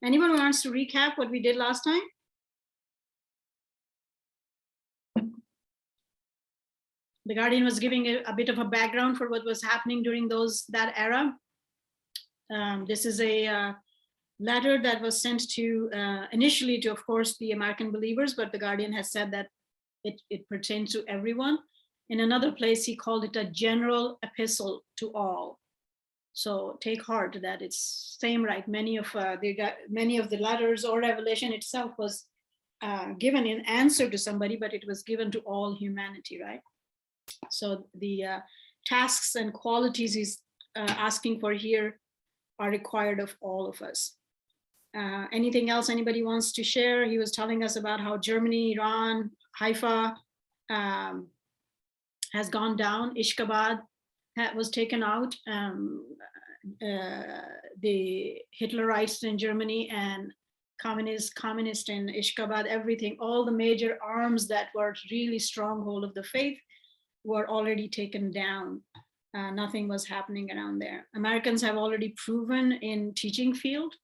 Anyone who wants to recap what we did last time? The Guardian was giving a bit of a background for what was happening during that era. This is a letter that was sent to initially to, of course, the American believers, but the Guardian has said that it pertains to everyone. In another place, he called it a general epistle to all. So take heart that it's same, right? Many of the letters or revelation itself was given in answer to somebody, but it was given to all humanity, right? So the tasks and qualities he's asking for here are required of all of us. Anything else anybody wants to share? He was telling us about how Germany, Iran, Haifa has gone down. Ishkabad was taken out. The Hitlerites in Germany and communist in Ishkabad, everything, all the major arms that were really stronghold of the faith were already taken down. Nothing was happening around there. Americans have already proven in teaching field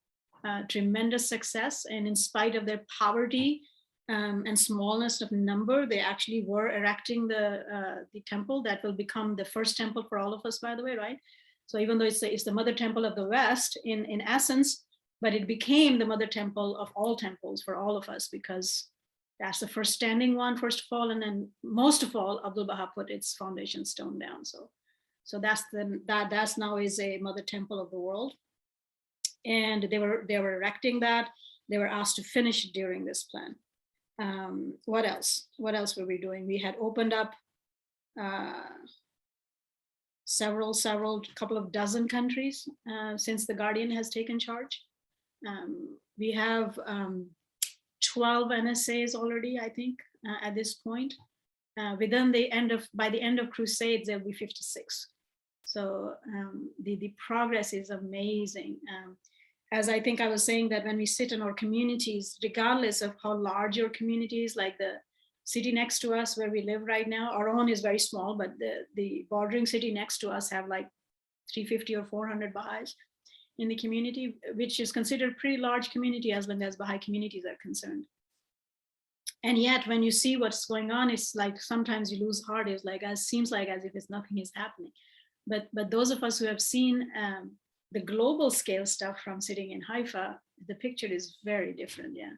tremendous success, and in spite of their poverty and smallness of number, they actually were erecting the temple that will become the first temple for all of us, by the way, right? So even though it's the mother temple of the West in essence, but it became the mother temple of all temples for all of us, because that's the first standing one, first of all, and then most of all, Abdul Baha put its foundation stone down. So that's now is a mother temple of the world, and they were erecting that. They were asked to finish it during this plan. What else? What else were we doing? We had opened up several couple of dozen countries since the Guardian has taken charge. We have 12 NSAs already, I think, at this point. By the end of Crusades, there'll be 56. So the progress is amazing. As I think I was saying, that when we sit in our communities, regardless of how large your community is, like the city next to us where we live right now, our own is very small, but the bordering city next to us have like 350 or 400 Baha'is in the community, which is considered a pretty large community as long as Baha'i communities are concerned. And yet when you see what's going on, it's like sometimes you lose heart. It's like, it seems like as if nothing is happening. But those of us who have seen the global scale stuff from sitting in Haifa, the picture is very different, yeah.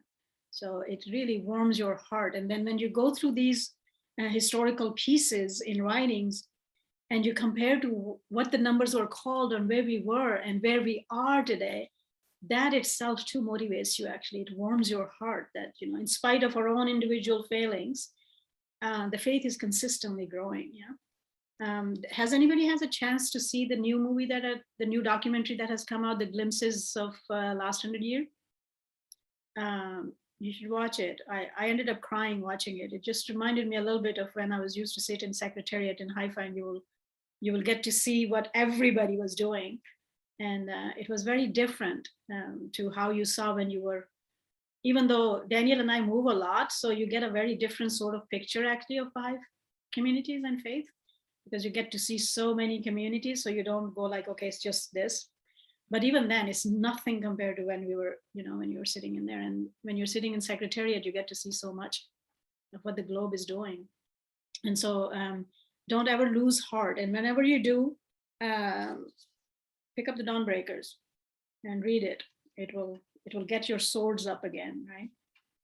So it really warms your heart. And then when you go through these historical pieces in writings, and you compare to what the numbers were called and where we were and where we are today, that itself too motivates you. Actually, it warms your heart that, you know, in spite of our own individual failings, the faith is consistently growing. Yeah. Has anybody has a chance to see the new movie the new documentary that has come out, the glimpses of last 100 years? You should watch it. I ended up crying watching it. It just reminded me a little bit of when I was used to sit in Secretariat in Haifa, and you will get to see what everybody was doing. And it was very different to how you saw when you were, even though Daniel and I move a lot, so you get a very different sort of picture actually of Baha'i communities and faith, because you get to see so many communities, so you don't go like, okay, it's just this. But even then, it's nothing compared to when we were, you know, when you were sitting in there. And when you're sitting in Secretariat, you get to see so much of what the globe is doing. And so don't ever lose heart. And whenever you do, pick up the Dawnbreakers and read it. It will get your swords up again, right?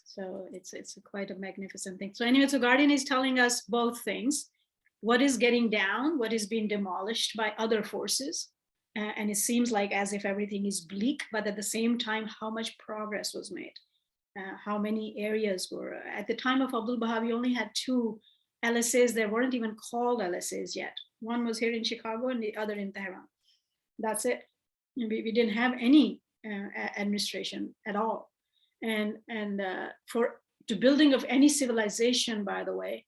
So it's quite a magnificent thing. So anyway, so Guardian is telling us both things: what is getting down, what is being demolished by other forces, and it seems like as if everything is bleak, but at the same time, how much progress was made, how many areas were. At the time of Abdul Baha, we only had 2 LSAs. They weren't even called LSAs yet. One was here in Chicago and the other in Tehran. That's it. We didn't have any administration at all. And to building of any civilization, by the way,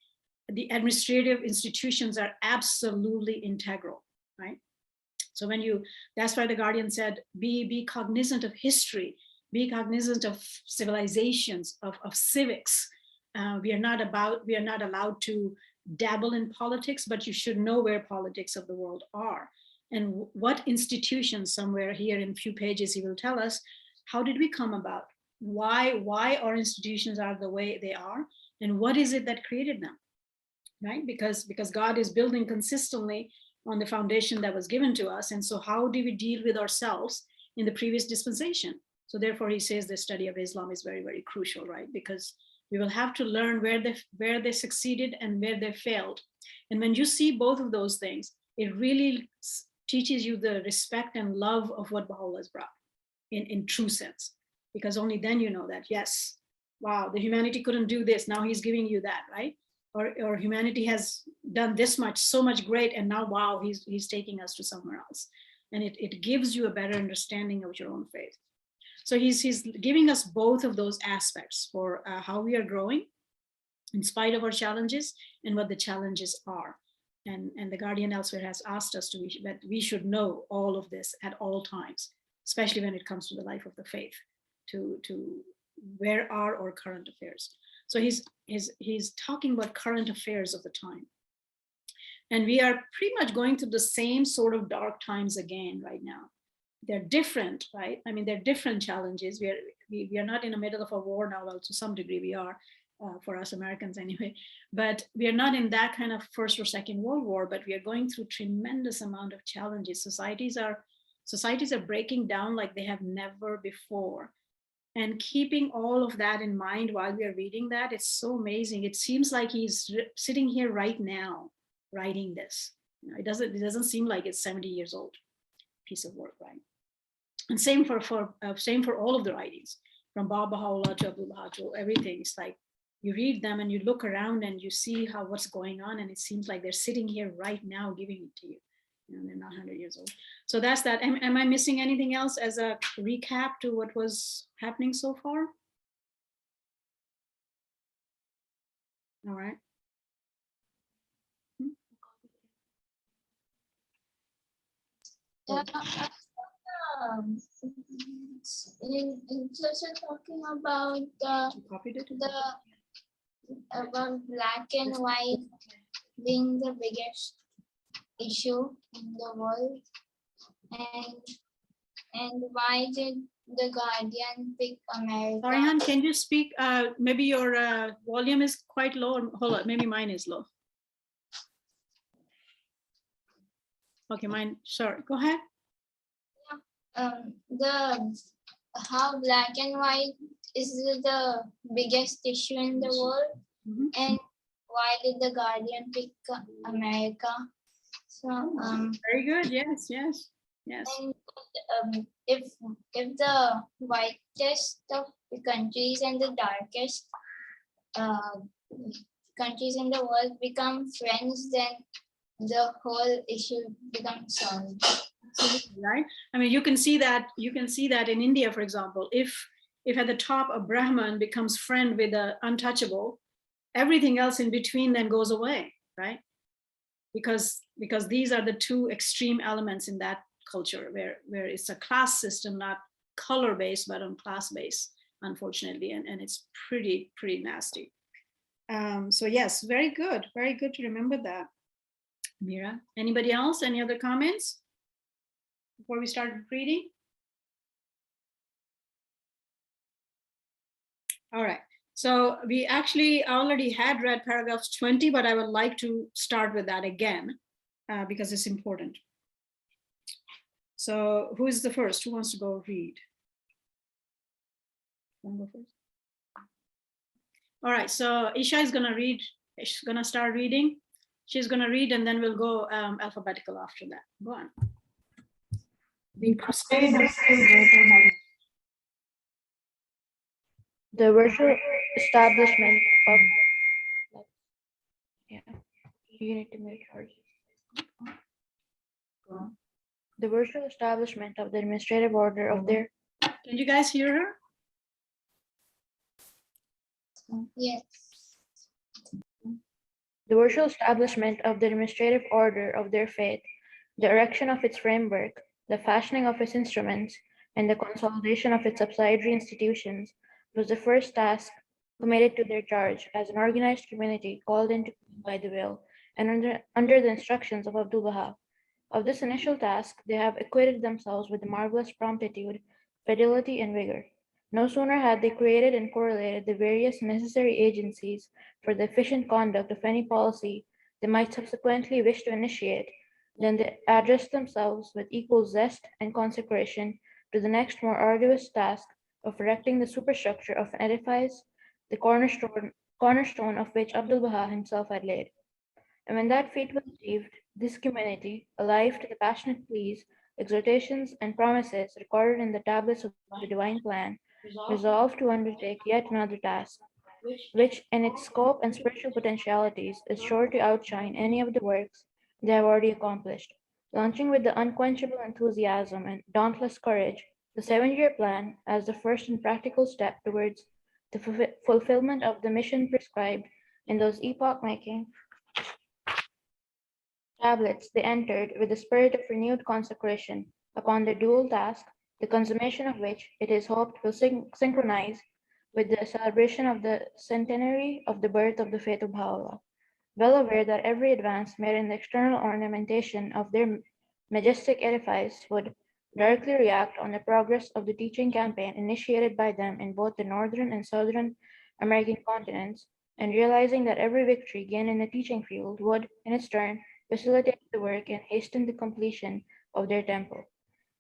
the administrative institutions are absolutely integral, right? So that's why the Guardian said, be cognizant of history, be cognizant of civilizations, of civics. We are not allowed to dabble in politics, but you should know where politics of the world are. And what institutions, somewhere here in a few pages, he will tell us, how did we come about? Why our institutions are the way they are, and what is it that created them, right? Because God is building consistently on the foundation that was given to us. And so how do we deal with ourselves in the previous dispensation? So therefore he says the study of Islam is very, very crucial, right? Because we will have to learn where they succeeded and where they failed. And when you see both of those things, it really teaches you the respect and love of what Baha'u'llah has brought in true sense. Because only then you know that, yes, wow, the humanity couldn't do this. Now he's giving you that, right? Or humanity has done this much, so much great, and now, wow, he's taking us to somewhere else. And it gives you a better understanding of your own faith. So he's giving us both of those aspects for how we are growing in spite of our challenges and what the challenges are. And the Guardian elsewhere has asked us that we should know all of this at all times, especially when it comes to the life of the faith, to where are our current affairs. So he's talking about current affairs of the time. And we are pretty much going through the same sort of dark times again right now. They're different, right? I mean, they're different challenges. We are not in the middle of a war now. Well, to some degree we are, for us Americans anyway, but we are not in that kind of First or Second World War, but we are going through tremendous amount of challenges. Societies are breaking down like they have never before. And keeping all of that in mind while we are reading that, it's so amazing. It seems like he's sitting here right now writing this. You know, it doesn't seem like it's 70 years old piece of work, right? And same for all of the writings, from Baha'u'llah to Abdullah to everything. It's like you read them and you look around and you see what's going on, and it seems like they're sitting here right now giving it to you. You know, they're not 100 years old. So that's that. Am I missing anything else as a recap to what was happening so far? All right. In just talking about about black and white being the biggest issue in the world, and why did the Guardian pick America? Arihan, can you speak? Maybe your volume is quite low. Hold on, maybe mine is low. Okay, mine. Sorry, go ahead. How black and white is the biggest issue in the world, and why did the Guardian pick America? So very good. Yes. And if the whitest of the countries and the darkest countries in the world become friends, then the whole issue becomes solved. Right. I mean, you can see that in India, for example, if at the top a Brahman becomes friend with an untouchable, everything else in between then goes away, right? Because these are the two extreme elements in that culture where it's a class system, not color based, but on class based, unfortunately, and it's pretty nasty. So yes, very good to remember that. Mira, anybody else? Any other comments before we start reading? All right. So we actually already had read paragraphs 20, but I would like to start with that again because it's important. So who is the first? Who wants to go read? Want to go first? All right. So Isha is going to read. She's going to start reading. She's going to read, and then we'll go alphabetical after that. Go on. The virtual establishment of you need to mute her. The virtual establishment of the administrative order of their. Can you guys hear her? Yes. The virtual establishment of the administrative order of their faith, the erection of its framework, the fashioning of its instruments, and the consolidation of its subsidiary institutions was the first task committed to their charge as an organized community called into by the will and under the instructions of Abdul Baha. Of this initial task, they have acquitted themselves with marvelous promptitude, fidelity, and vigor. No sooner had they created and correlated the various necessary agencies for the efficient conduct of any policy they might subsequently wish to initiate than they addressed themselves with equal zest and consecration to the next more arduous task of erecting the superstructure of an edifice, the cornerstone of which Abdul Baha himself had laid. And when that feat was achieved, this community, alive to the passionate pleas, exhortations, and promises recorded in the tablets of the divine plan, resolved to undertake yet another task, which in its scope and spiritual potentialities is sure to outshine any of the works they have already accomplished. Launching with the unquenchable enthusiasm and dauntless courage, the 7-year plan as the first and practical step towards the fulfillment of the mission prescribed in those epoch-making tablets, they entered with a spirit of renewed consecration upon their dual task, the consummation of which it is hoped will synchronize with the celebration of the centenary of the birth of the faith of Baha'u'llah. Well aware that every advance made in the external ornamentation of their majestic edifice would directly react on the progress of the teaching campaign initiated by them in both the northern and southern American continents, and realizing that every victory gained in the teaching field would, in its turn, facilitate the work and hasten the completion of their temple.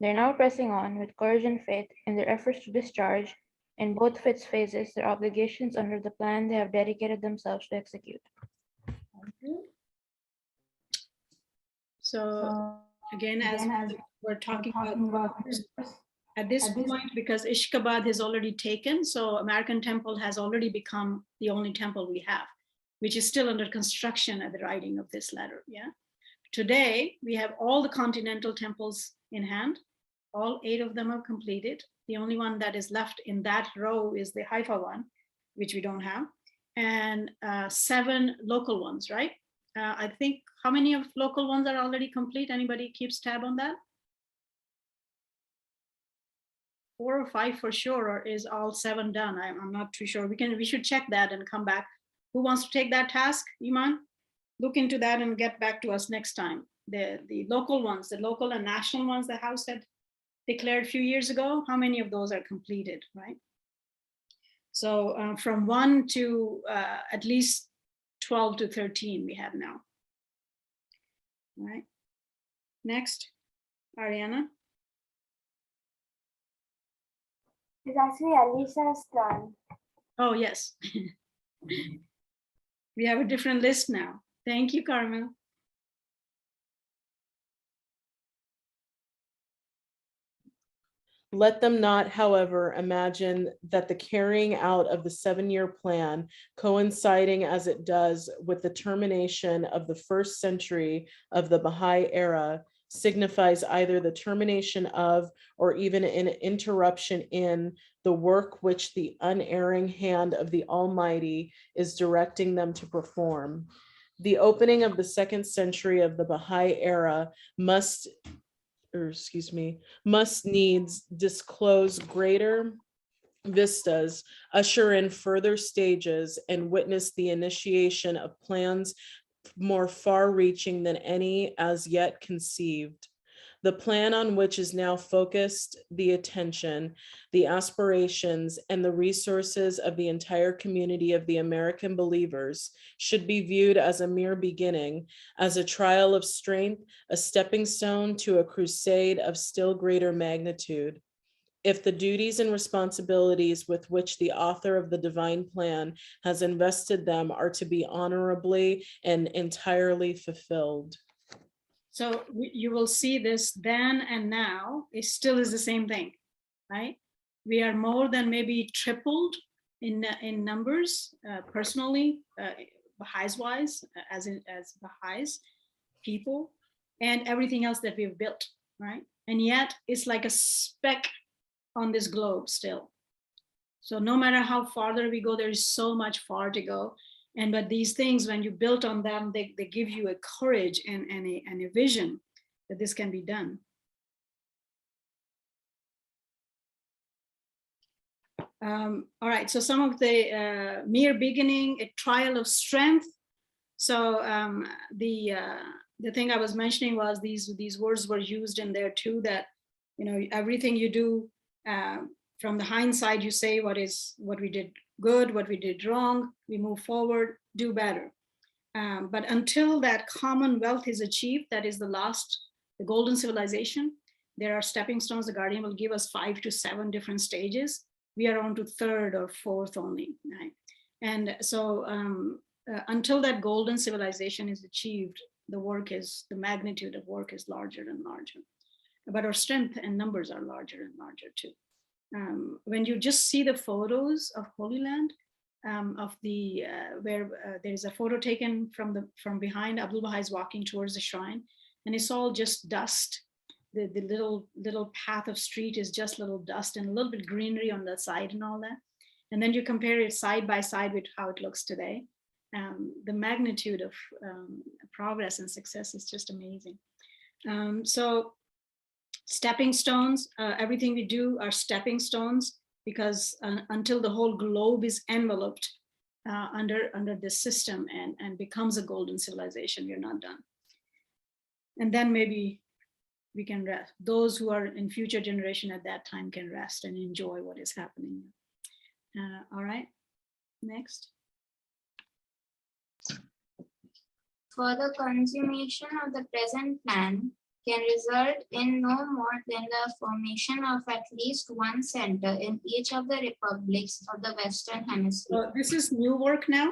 They are now pressing on with courage and faith in their efforts to discharge, in both of its phases, their obligations under the plan they have dedicated themselves to execute. So again, as we're talking about at this point, because Ishkabad is already taken, so American Temple has already become the only temple we have, which is still under construction at the writing of this letter. Yeah. Today, we have all the continental temples in hand. All 8 of them are completed. The only one that is left in that row is the Haifa one, which we don't have, and 7 local ones, right? I think, how many of local ones are already complete? Anybody keeps tab on that? 4 or 5 for sure, or is all 7 done? I'm not too sure. We should check that and come back. Who wants to take that task? Iman, look into that and get back to us next time. The local ones, the local and national ones, the House had declared a few years ago, how many of those are completed, right? So from 1 to at least 12 to 13 we have now. All right. Next, Ariana. It's actually Alicia's turn. Oh, yes. We have a different list now. Thank you, Carmel. Let them not, however, imagine that the carrying out of the 7-year plan, coinciding as it does with the termination of the 1st century of the Baha'i era, signifies either the termination of or even an interruption in the work which the unerring hand of the Almighty is directing them to perform. The opening of the 2nd century of the Baha'i era must needs disclose greater vistas, usher in further stages, and witness the initiation of plans more far-reaching than any as yet conceived. The plan on which is now focused the attention, the aspirations, and the resources of the entire community of the American believers should be viewed as a mere beginning, as a trial of strength, a stepping stone to a crusade of still greater magnitude. If the duties and responsibilities with which the author of the divine plan has invested them are to be honorably and entirely fulfilled. So you will see this then and now, it still is the same thing, right? We are more than maybe tripled in numbers, personally, Baha'is wise, as Baha'is people, and everything else that we've built, right? And yet it's like a speck on this globe still. So no matter how farther we go, there is so much far to go. But these things, when you build on them, they give you a courage and a vision that this can be done. All right, so some of the mere beginning, a trial of strength. So the thing I was mentioning was these words were used in there too, that everything you do From the hindsight, you say what we did good, what we did wrong, we move forward, do better. But until that commonwealth is achieved, that is the golden civilization, there are stepping stones. The Guardian will give us 5 to 7 different stages. We are on to 3rd or 4th only, right? And so until that golden civilization is achieved, the magnitude of work is larger and larger. But our strength and numbers are larger and larger too. When you just see the photos of Holy Land, where there's a photo taken from behind, Abdul Baha is walking towards the shrine, and it's all just dust. The little path of street is just little dust and a little bit greenery on the side and all that. And then you compare it side by side with how it looks today. The magnitude of progress and success is just amazing. So stepping stones, everything we do are stepping stones, because until the whole globe is enveloped under this system and becomes a golden civilization, we're not done. And then maybe we can rest. Those who are in future generation at that time can rest and enjoy what is happening. All right, next. For the consummation of the present plan can result in no more than the formation of at least one center in each of the republics of the Western Hemisphere. So this is new work now.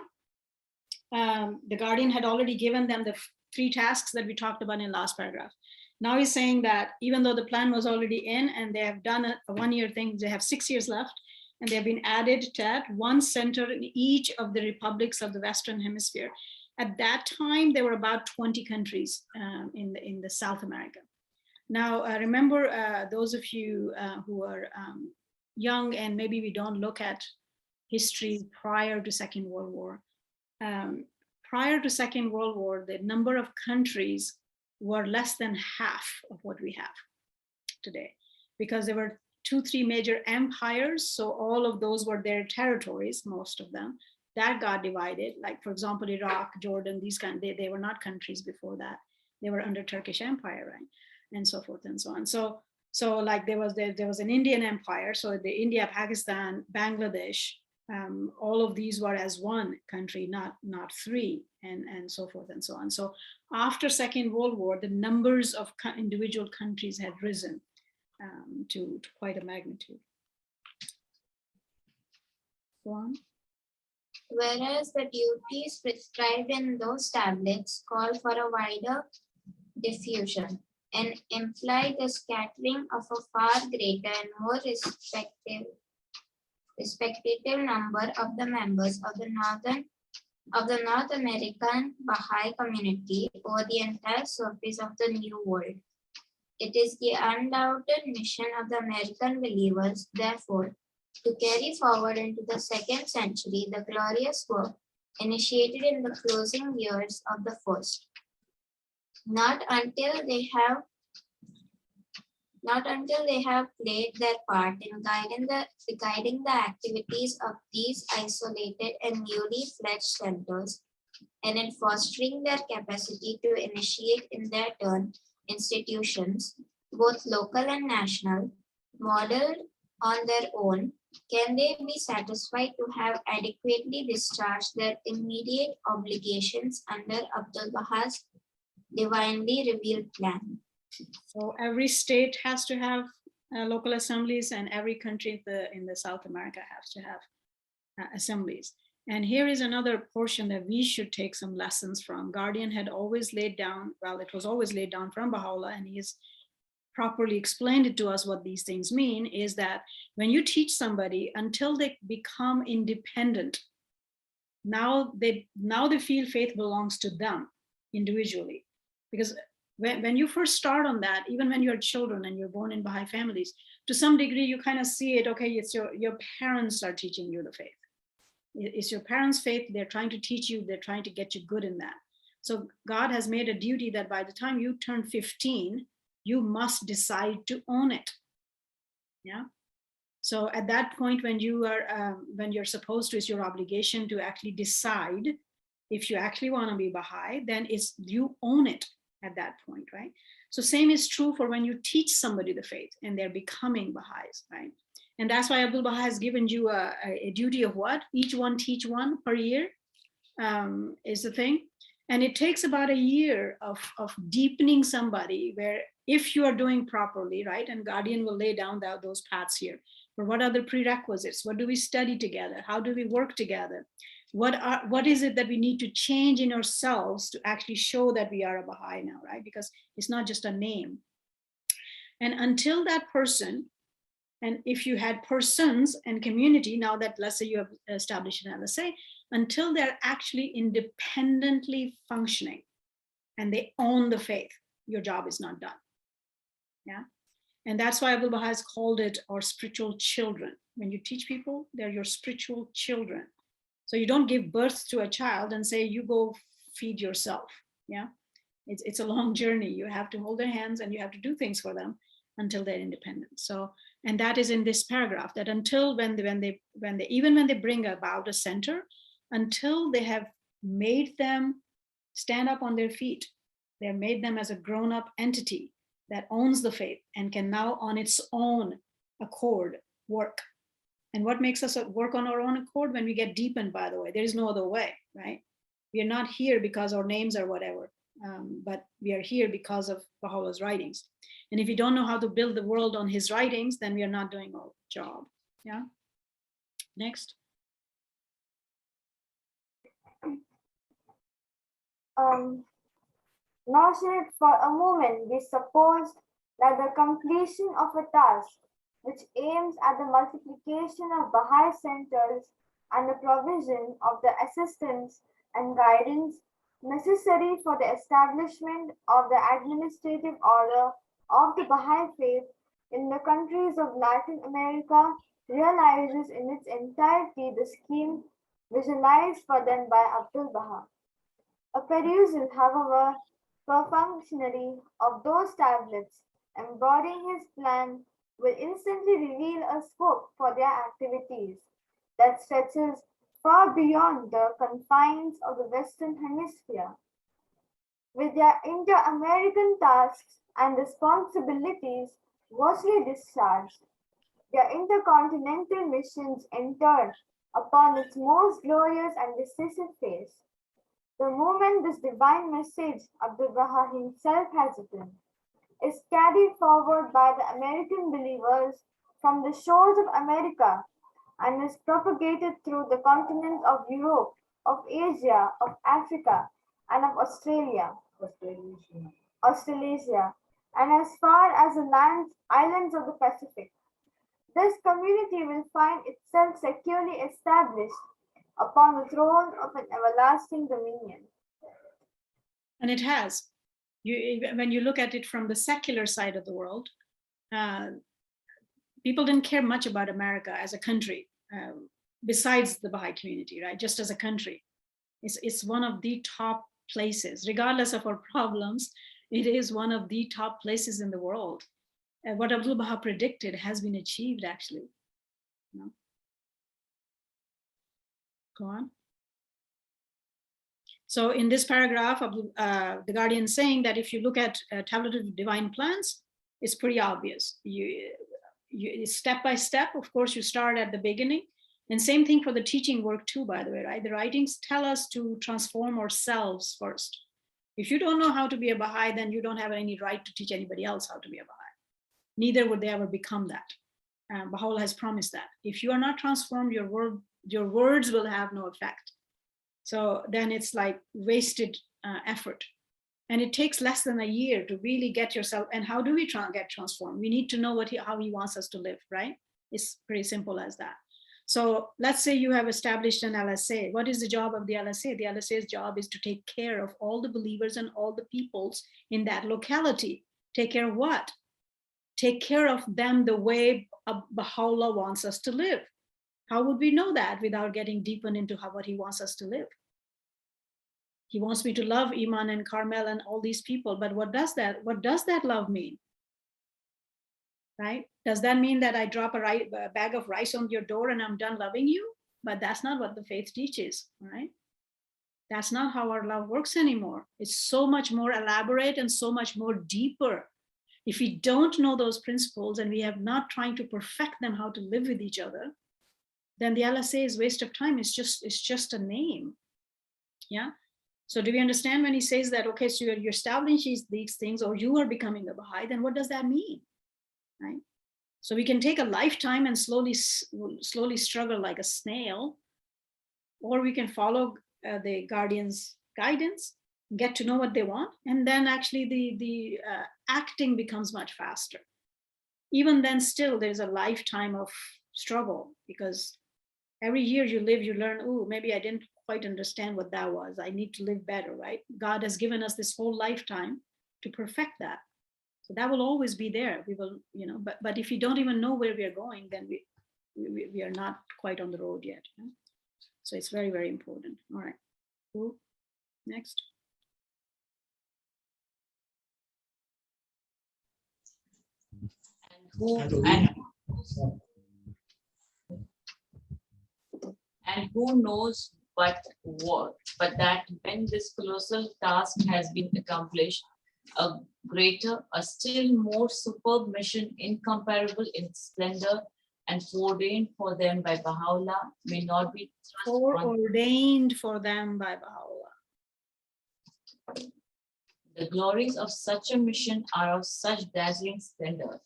The Guardian had already given them the 3 tasks that we talked about in last paragraph. Now he's saying that even though the plan was already in and they have done a 1-year thing, they have 6 years left, and they've been added to that, one center in each of the republics of the Western Hemisphere. At that time, there were about 20 countries in the South America. Now, remember, those of you who are young and maybe we don't look at history prior to Second World War. Prior to Second World War, the number of countries were less than half of what we have today, because there were 2-3 major empires. So all of those were their territories, most of them. That got divided. Like, for example, Iraq, Jordan, these they were not countries before that. They were under Turkish Empire, right? And so forth and so on. So like there was an Indian empire. So the India, Pakistan, Bangladesh, all of these were as one country, not 3, and so forth and so on. So after Second World War, the numbers of individual countries had risen to quite a magnitude. Go on. Whereas the duties prescribed in those tablets call for a wider diffusion and imply the scattering of a far greater and more respective number of the members of the North American Baha'i community over the entire surface of the New World. It is the undoubted mission of the American believers, therefore, to carry forward into the 2nd century the glorious work initiated in the closing years of the first. Not until they have played their part in guiding the activities of these isolated and newly fledged centers, and in fostering their capacity to initiate in their turn institutions, both local and national, modeled on their own, can they be satisfied to have adequately discharged their immediate obligations under Abdul Baha's divinely revealed plan? So every state has to have local assemblies, and every country in the South America has to have assemblies. And here is another portion that we should take some lessons from. Guardian had always laid down, well, it was always laid down from Baha'u'llah, and he has properly explained it to us what these things mean, is that when you teach somebody until they become independent, now they feel faith belongs to them individually. Because when you first start on that, even when you're children and you're born in Baha'i families, to some degree you kind of see it, okay, it's your parents are teaching you the faith. It's your parents' faith, they're trying to teach you, they're trying to get you good in that. So God has made a duty that by the time you turn 15, you must decide to own it. Yeah. So at that point, when you're supposed to, it's your obligation to actually decide if you actually want to be Baha'i, then you own it at that point, right? So same is true for when you teach somebody the faith and they're becoming Baha'is, right? And that's why Abdul-Baha has given you a duty of what? Each one teach one per year is the thing. And it takes about a year of deepening somebody where if you are doing properly, right, and guardian will lay down those paths here. But what are the prerequisites? What do we study together? How do we work together? What is it that we need to change in ourselves to actually show that we are a Baha'i now, right? Because it's not just a name. And until that person, and if you had persons and community, now that let's say you have established an LSA, until they're actually independently functioning and they own the faith, your job is not done. Yeah. And that's why Abdul-Baha has called it our spiritual children. When you teach people, they're your spiritual children. So you don't give birth to a child and say, you go feed yourself. Yeah. It's a long journey. You have to hold their hands and you have to do things for them until they're independent. So, and that is in this paragraph, that until when they bring about a center, until they have made them stand up on their feet, they have made them as a grown-up entity that owns the faith and can now on its own accord work. And what makes us work on our own accord? When we get deepened, by the way, there is no other way, right? We are not here because our names are whatever, but we are here because of Baha'u'llah's writings. And if you don't know how to build the world on his writings, then we are not doing our job. Yeah. Next. Nor should it for a moment be supposed that the completion of a task which aims at the multiplication of Baha'i centers and the provision of the assistance and guidance necessary for the establishment of the administrative order of the Baha'i faith in the countries of Latin America realizes in its entirety the scheme visualized for them by Abdul-Baha. A perusal, however, perfunctory of those tablets embodying his plan will instantly reveal a scope for their activities that stretches far beyond the confines of the Western Hemisphere. With their inter-American tasks and responsibilities vastly discharged, their intercontinental missions entered upon its most glorious and decisive phase. The moment this divine message Abdul-Baha himself has written is carried forward by the American believers from the shores of America and is propagated through the continents of Europe, of Asia, of Africa, and of Australasia, and as far as the islands of the Pacific. This community will find itself securely established upon the throne of an everlasting dominion. And it has. When you look at it from the secular side of the world, people didn't care much about America as a country, besides the Baha'i community, right? Just as a country. It's one of the top places, regardless of our problems, it is one of the top places in the world. What Abdul-Baha predicted has been achieved, actually. You know? Go on. So in this paragraph, the Guardian is saying that if you look at Tablet of Divine Plans, it's pretty obvious. You step by step, of course, you start at the beginning. And same thing for the teaching work too, by the way, right? The writings tell us to transform ourselves first. If you don't know how to be a Baha'i, then you don't have any right to teach anybody else how to be a Baha'i. Neither would they ever become that. Baha'u'llah has promised that. If you are not transformed, your words will have no effect. So then it's like wasted effort. And it takes less than a year to really get yourself. And how do we get transformed? We need to know how he wants us to live, right? It's pretty simple as that. So let's say you have established an LSA. What is the job of the LSA? The LSA's job is to take care of all the believers and all the peoples in that locality. Take care of what? Take care of them the way Baha'u'llah wants us to live. How would we know that without getting deepened into what he wants us to live? He wants me to love Iman and Carmel and all these people, but what does that love mean? Right? Does that mean that I drop a bag of rice on your door and I'm done loving you? But that's not what the faith teaches, right? That's not how our love works anymore. It's so much more elaborate and so much more deeper. If we don't know those principles and we have not trying to perfect them how to live with each other, then the LSA is waste of time. It's just a name. Yeah. So do we understand when he says that, okay, so you're establishing these things, or you are becoming a Baha'i, then what does that mean? Right. So we can take a lifetime and slowly struggle like a snail, or we can follow the guardian's guidance, get to know what they want, and then actually the acting becomes much faster. Even then, still there's a lifetime of struggle, because every year you live, you learn, oh, maybe I didn't quite understand what that was. I need to live better, right? God has given us this whole lifetime to perfect that. So that will always be there. We will, but if you don't even know where we are going, then we are not quite on the road yet. So it's very, very important. All right, cool. Next. And who knows but that when this colossal task has been accomplished, a greater, a still more superb mission, incomparable in splendor and foreordained for them by Baha'u'llah, may not be foreordained for them by Baha'u'llah. The glories of such a mission are of such dazzling splendor,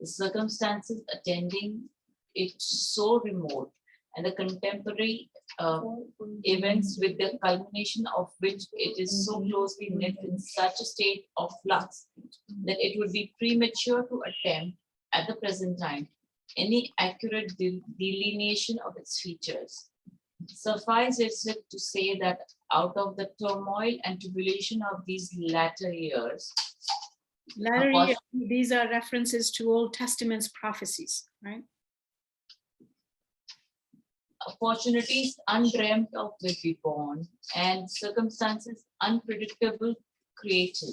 the circumstances attending it so remote, and the contemporary events with the culmination of which it is so closely knit in such a state of flux that it would be premature to attempt at the present time any accurate delineation of its features. Suffice it to say that out of the turmoil and tribulation of these latter years, these are references to Old Testament's prophecies, right? Opportunities undreamt of will be born, and circumstances unpredictable created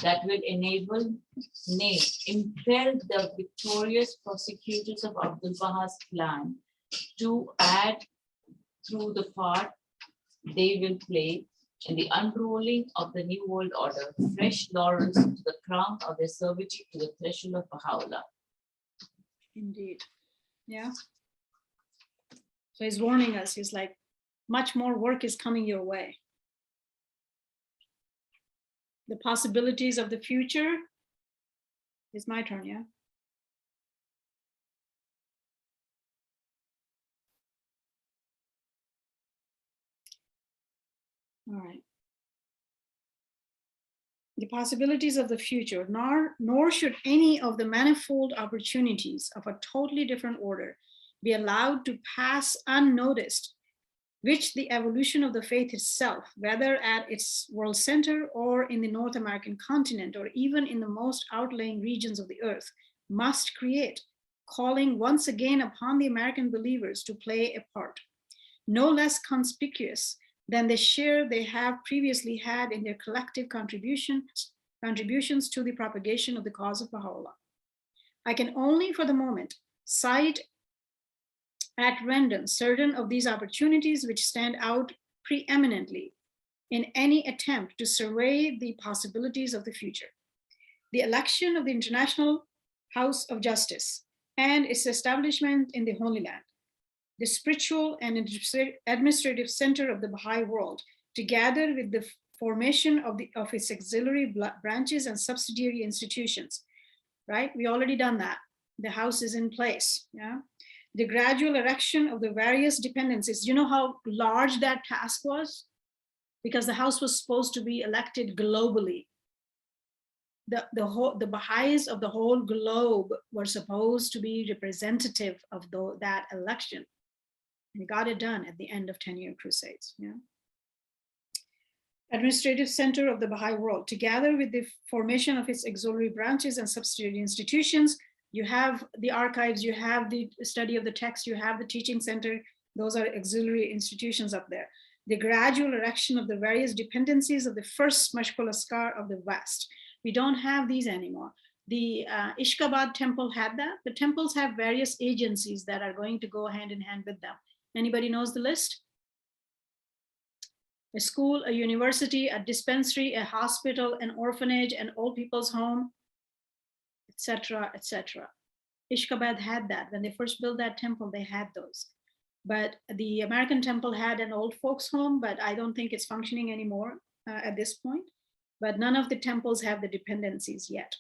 that will enable, nay, impel the victorious prosecutors of Abdul Baha's plan to add through the part they will play in the unrolling of the New World Order, fresh laurels to the crown of their servitude to the threshold of Baha'u'llah. Indeed. Yeah. So he's warning us. He's like, much more work is coming your way. The possibilities of the future. It's my turn, yeah? All right. The possibilities of the future, nor should any of the manifold opportunities of a totally different order be allowed to pass unnoticed, which the evolution of the faith itself, whether at its world center or in the North American continent, or even in the most outlying regions of the earth, must create, calling once again upon the American believers to play a part, no less conspicuous than the share they have previously had in their collective contributions to the propagation of the cause of Baha'u'llah. I can only for the moment cite at random certain of these opportunities which stand out preeminently in any attempt to survey the possibilities of the future. The election of the International House of Justice and its establishment in the Holy Land, the spiritual and administrative center of the Baha'i world, together with the formation of its auxiliary branches and subsidiary institutions, right? We already done that. The house is in place, yeah? The gradual erection of the various dependencies. You know how large that task was? Because the house was supposed to be elected globally. The Baha'is of the whole globe were supposed to be representative of that election. And got it done at the end of 10-year crusades. Yeah. Administrative center of the Baha'i world, together with the formation of its auxiliary branches and subsidiary institutions. You have the archives, you have the study of the text, you have the teaching center. Those are auxiliary institutions up there. The gradual erection of the various dependencies of the first Mashkul Askar of the West. We don't have these anymore. The Ishkabad temple had that. The temples have various agencies that are going to go hand in hand with them. Anybody knows the list? A school, a university, a dispensary, a hospital, an orphanage, an old people's home, etc., etc. Ishkabad had that. When they first built that temple, they had those. But the American temple had an old folks home, but I don't think it's functioning anymore at this point. But none of the temples have the dependencies yet.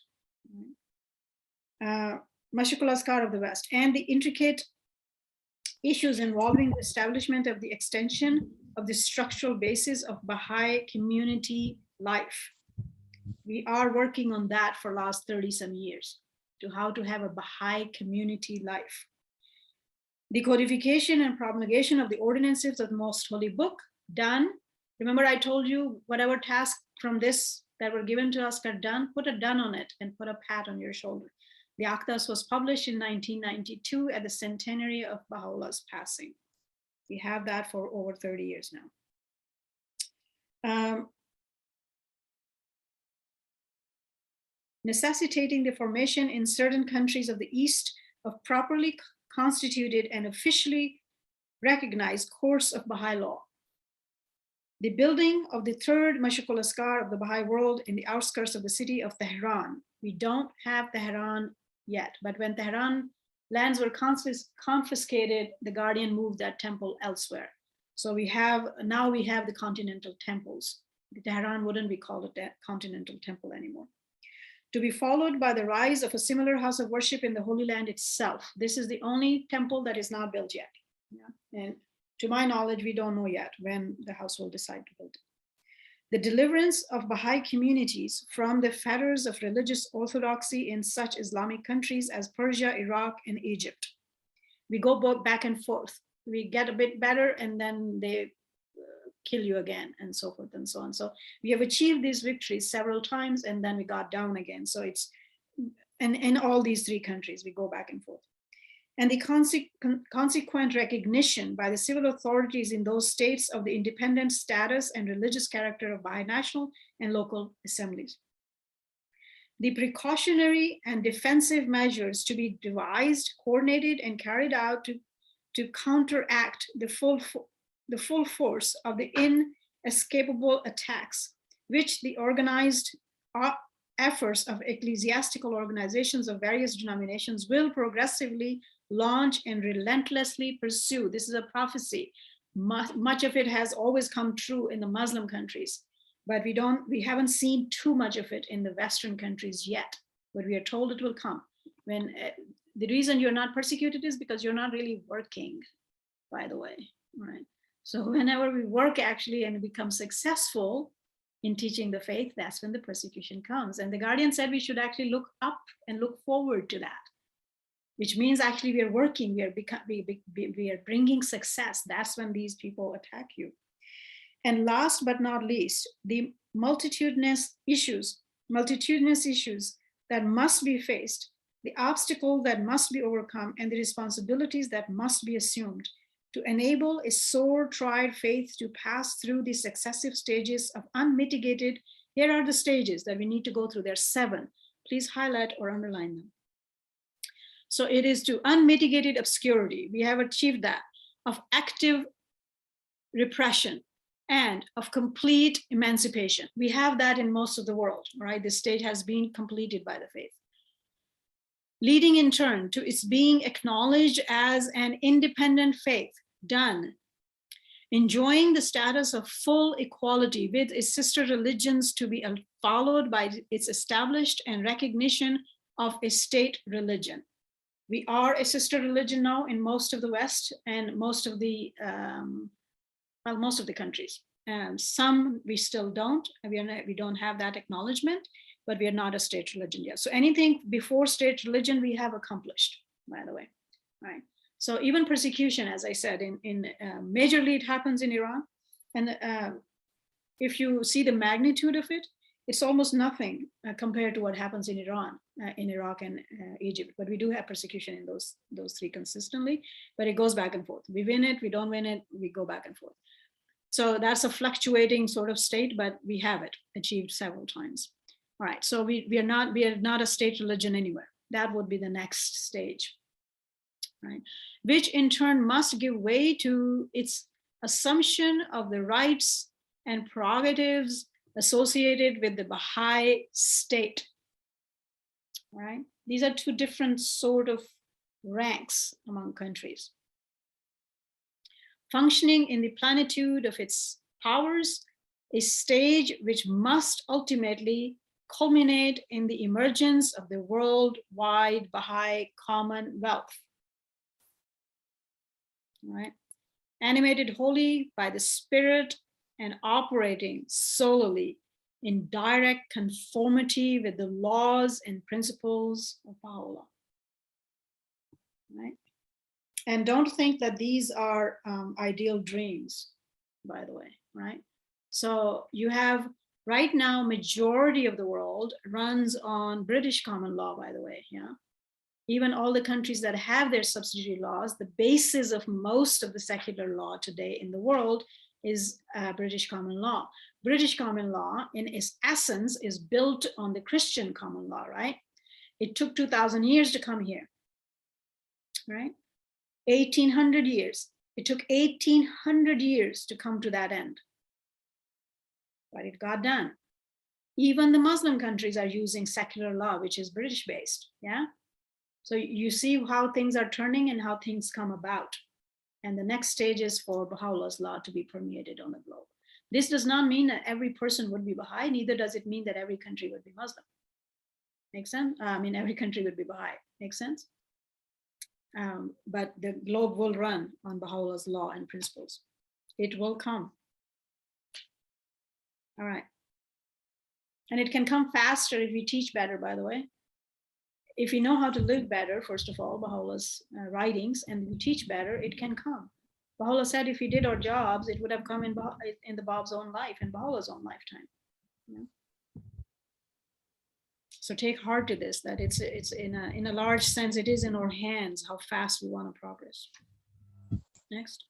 Mashikul Askar of the West, and the intricate issues involving the establishment of the extension of the structural basis of Baha'i community life. We are working on that for last 30 some years, to how to have a Baha'i community life. The codification and promulgation of the ordinances of the Most Holy Book, done. Remember I told you whatever tasks from this that were given to us are done, put a done on it and put a pat on your shoulder. The Akdas was published in 1992 at the centenary of Baha'u'llah's passing. We have that for over 30 years now. Necessitating the formation in certain countries of the East of properly constituted and officially recognized courts of Baha'i law. The building of the third Mashikul Askar of the Baha'i world in the outskirts of the city of Tehran. We don't have Tehran yet, but when Tehran lands were confiscated, the Guardian moved that temple elsewhere. So now we have the continental temples. The Tehran wouldn't be called a continental temple anymore. To be followed by the rise of a similar house of worship in the Holy Land itself. This is the only temple that is not built yet. Yeah? And to my knowledge, we don't know yet when the house will decide to build it. The deliverance of Baha'i communities from the fetters of religious orthodoxy in such Islamic countries as Persia, Iraq, and Egypt. We go both back and forth. We get a bit better and then they kill you again, and so forth and so on. So we have achieved these victories several times and then we got down again. So it's, and in all these three countries, we go back and forth. And the consequent recognition by the civil authorities in those states of the independent status and religious character of Baha'i national and local assemblies. The precautionary and defensive measures to be devised, coordinated, and carried out to counteract the full force of the inescapable attacks, which the organized efforts of ecclesiastical organizations of various denominations will progressively launch and relentlessly pursue. This is a prophecy. Much of it has always come true in the Muslim countries, but we haven't seen too much of it in the Western countries yet, but we are told it will come. When the reason you're not persecuted is because you're not really working, by the way, right? So whenever we work actually and become successful in teaching the faith, that's when the persecution comes. And the Guardian said we should actually look up and look forward to that, which means actually we are working, we are bringing success. That's when these people attack you. And last but not least, the multitudinous issues that must be faced, the obstacle that must be overcome, and the responsibilities that must be assumed to enable a sore tried faith to pass through the successive stages of unmitigated. Here are the stages that we need to go through. There are 7. Please highlight or underline them. So it is to unmitigated obscurity. We have achieved that, of active repression and of complete emancipation. We have that in most of the world, right? The state has been completed by the faith. Leading in turn to its being acknowledged as an independent faith, done. Enjoying the status of full equality with its sister religions to be followed by its established and recognition of a state religion. We are a sister religion now in most of the West and most of the countries. Some we still don't. We don't have that acknowledgement, but we are not a state religion yet. So anything before state religion we have accomplished, by the way, right? So even persecution, as I said, majorly it happens in Iran. And if you see the magnitude of it, it's almost nothing compared to what happens in Iran, in Iraq and Egypt. But we do have persecution in those 3 consistently, but it goes back and forth. We win it, we don't win it, we go back and forth. So that's a fluctuating sort of state, but we have it achieved several times. All right, so we are not a state religion anywhere. That would be the next stage, right? Which in turn must give way to its assumption of the rights and prerogatives associated with the Baha'i state, right? These are two different sort of ranks among countries. Functioning in the plenitude of its powers, a stage which must ultimately culminate in the emergence of the worldwide Baha'i Commonwealth. All right. Animated wholly by the spirit and operating solely in direct conformity with the laws and principles of Baha'u'llah. Right? And don't think that these are ideal dreams, by the way, right? So you have right now, majority of the world runs on British common law, by the way, yeah. Even all the countries that have their subsidiary laws, the basis of most of the secular law today in the world is British common law. British common law, in its essence, is built on the Christian common law, right? It took 2,000 years to come here, right? 1,800 years. It took 1,800 years to come to that end, but it got done. Even the Muslim countries are using secular law, which is British based, yeah? So you see how things are turning and how things come about. And the next stage is for Baha'u'llah's law to be permeated on the globe. This does not mean that every person would be Baha'i, neither does it mean that every country would be Muslim. Make sense? I mean, every country would be Baha'i. Make sense? But the globe will run on Baha'u'llah's law and principles. It will come. All right. And it can come faster if we teach better, by the way. If we know how to live better, first of all, Baha'u'llah's writings, and we teach better, it can come. Baha'u'llah said if we did our jobs, it would have come in the Bab's own life, in Baha'u'llah's own lifetime. Yeah? So take heart to this, that it's in a large sense, it is in our hands how fast we want to progress. Next.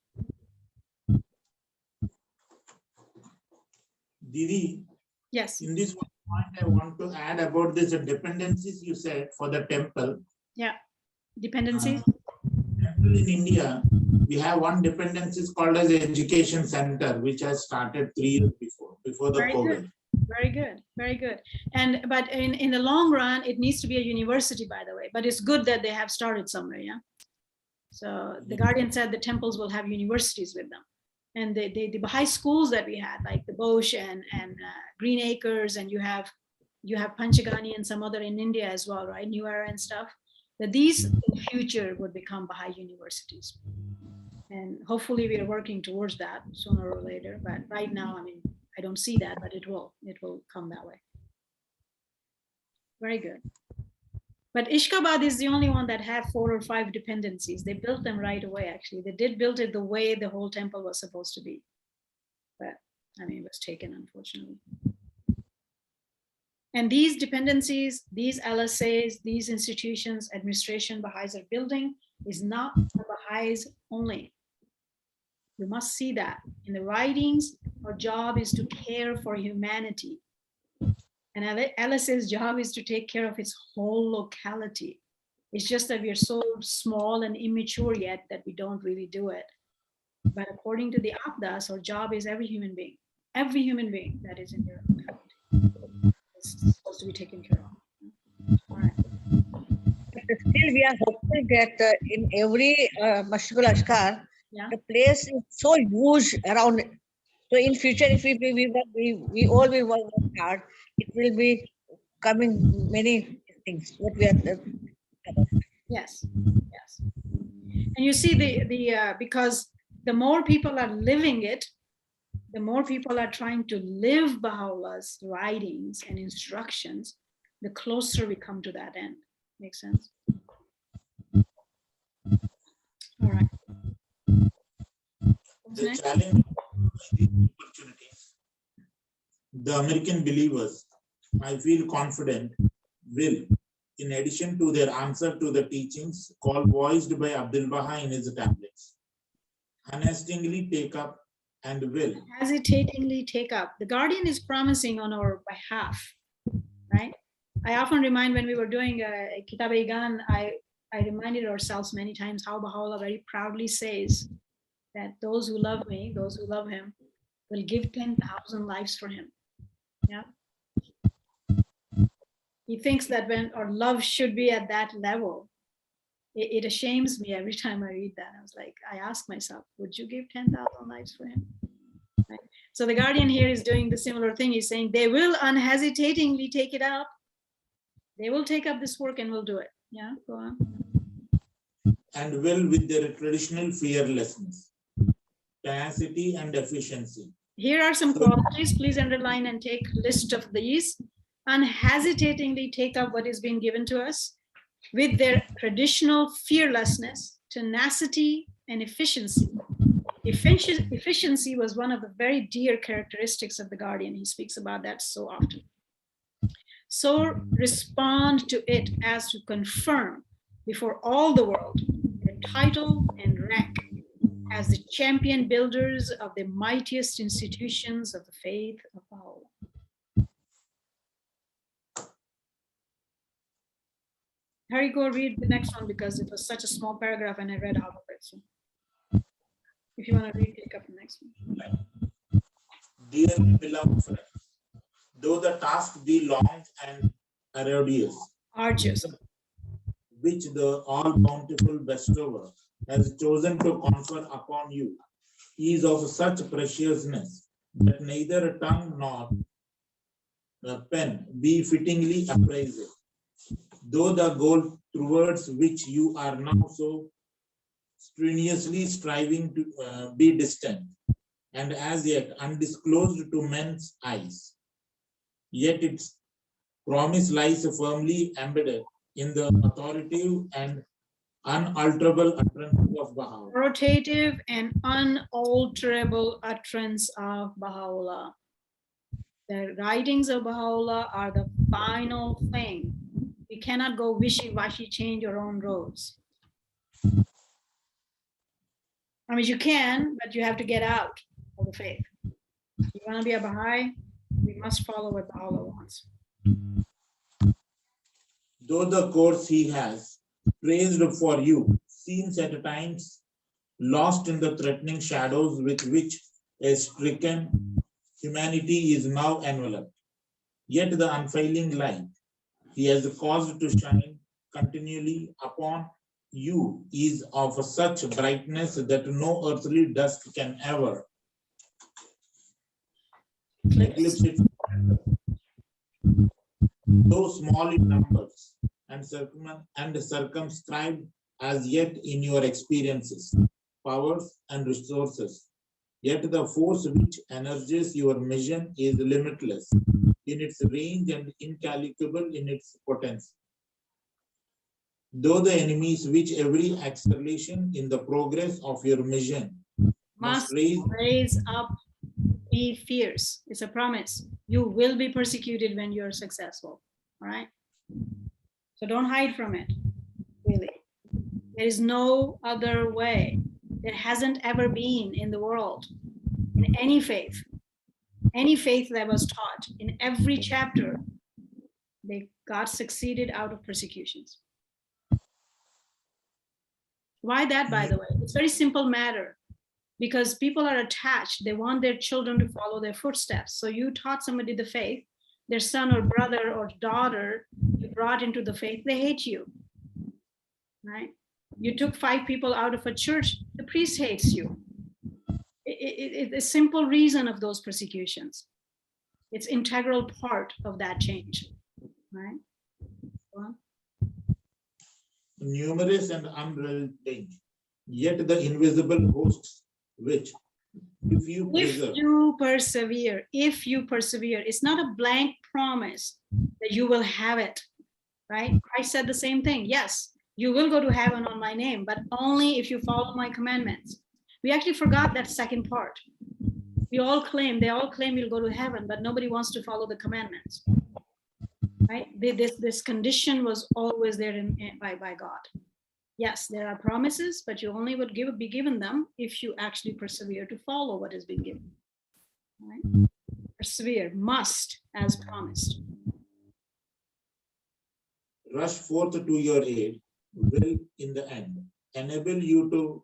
Didi, Yes. in this one point, I want to add about this dependencies you said for the temple. Yeah. Dependency. Temple in India, we have one dependency called as education center, which has started 3 years before the Very COVID. good. Very good, very good. But in the long run, it needs to be a university, by the way. But it's good that they have started somewhere, yeah. So the Guardian said the temples will have universities with them, and the Baha'i schools that we had, like the Bosch and Green Acres, and you have Panchagani and some other in India as well, right? New Era and stuff. That these in the future would become Baha'i universities, and hopefully we are working towards that sooner or later. But right now, I mean, I don't see that, but it will come that way. Very good. But Ishkabad is the only one that had 4 or 5 dependencies. They built them right away, actually. They did build it the way the whole temple was supposed to be. But I mean, it was taken, unfortunately. And these dependencies, these LSAs, these institutions, administration Baha'is are building is not for Baha'is only. You must see that. In the writings, our job is to care for humanity. And LSA's job is to take care of its whole locality. It's just that we are so small and immature yet that we don't really do it. But according to the Abdas, our job is every human being that is in your locality is supposed to be taken care of. All right. Still, we are hopeful that in every Mashkul Ashkar, Yeah. the place is so huge around it. So in future, if we all will work hard, it will be coming many things. What we are Yes. Yes. And you see because the more people are living it, the more people are trying to live Baha'u'llah's writings and instructions, the closer we come to that end. Makes sense? All right. What's The next? challenge opportunities. The American believers, I feel confident, will, in addition to their answer to the teachings called voiced by Abdul Baha in his tablets, unestingly take up and will. Hesitatingly take up. The Guardian is promising on our behalf, right? I often remind when we were doing Kitab-e-Igan, I reminded ourselves many times how Baha'u'llah very proudly says that those who love me, those who love him, will give 10,000 lives for him. Yeah. He thinks that when our love should be at that level. It ashames me every time I read that. I was like, I ask myself, would you give 10,000 lives for him? Right? So the Guardian here is doing the similar thing. He's saying they will unhesitatingly take it up. They will take up this work and will do it. Yeah, go on. And will with their traditional fearlessness, tenacity, and efficiency. Here are some qualities. Please underline and take list of these. Unhesitatingly take up what is being given to us with their traditional fearlessness, tenacity, and efficiency. Efficiency was one of the very dear characteristics of the Guardian. He speaks about that so often. So respond to it as to confirm before all the world their title and rank as the champion builders of the mightiest institutions of the faith of Baha'u'llah. Harry, go read the next one because it was such a small paragraph and I read half of it. So if you want to read, pick up the next one. Dear beloved friends, though the task be long and arduous, which the all-bountiful bestower has chosen to confer upon you, is of such preciousness that neither tongue nor pen be fittingly appraised. Though the goal towards which you are now so strenuously striving to be distant and as yet undisclosed to men's eyes, yet its promise lies firmly embedded in the authoritative and unalterable utterance of Baha'u'llah. Authoritative and unalterable utterance of Baha'u'llah. The writings of Baha'u'llah are the final thing. You cannot go wishy-washy, change your own roads. I mean, you can, but you have to get out of the faith. If you want to be a Baha'i, we must follow what Baha'u'llah wants. Though the course he has traced for you seems at times lost in the threatening shadows with which a stricken humanity is now enveloped, yet the unfailing light he has caused to shine continually upon you is of such brightness that no earthly dust can ever eclipse it. Though small in numbers and circumscribed as yet in your experiences, powers, and resources, yet the force which energizes your mission is limitless in its range and incalculable in its potency. Though the enemies which every acceleration in the progress of your mission Must raise up, be fierce. It's a promise. You will be persecuted when you're successful. All right. So don't hide from it. Really. There is no other way. There hasn't ever been in the world, in any faith that was taught, in every chapter, they got succeeded out of persecutions. Why that, by the way? It's a very simple matter because people are attached. They want their children to follow their footsteps. So you taught somebody the faith, their son or brother or daughter, you brought into the faith, they hate you, right? You took 5 people out of a church, the priest hates you. It's a simple reason of those persecutions. It's integral part of that change, right? Go on. Numerous and unrelenting, yet the invisible hosts which, if you persevere, it's not a blank promise that you will have it, right? Christ said the same thing. Yes, you will go to heaven on my name, but only if you follow my commandments. We actually forgot that second part. They all claim you'll go to heaven, but nobody wants to follow the commandments, right? This condition was always there by God. Yes, there are promises, but you only would be given them if you actually persevere to follow what has been given. Right? Persevere, must, as promised. Rush forth to your aid will, in the end, enable you to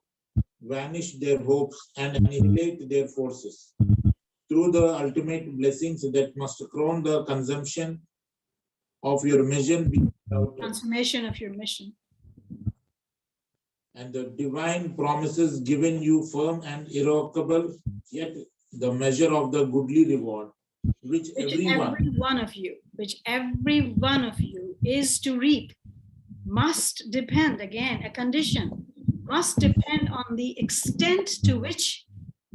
vanish their hopes and annihilate their forces through the ultimate blessings that must crown the consumption of your mission be doubted, Consummation of your mission. and the divine promises given you firm and irrevocable, yet the measure of the goodly reward, which Which every one of you is to reap, must depend, again, a condition, must depend on the extent to which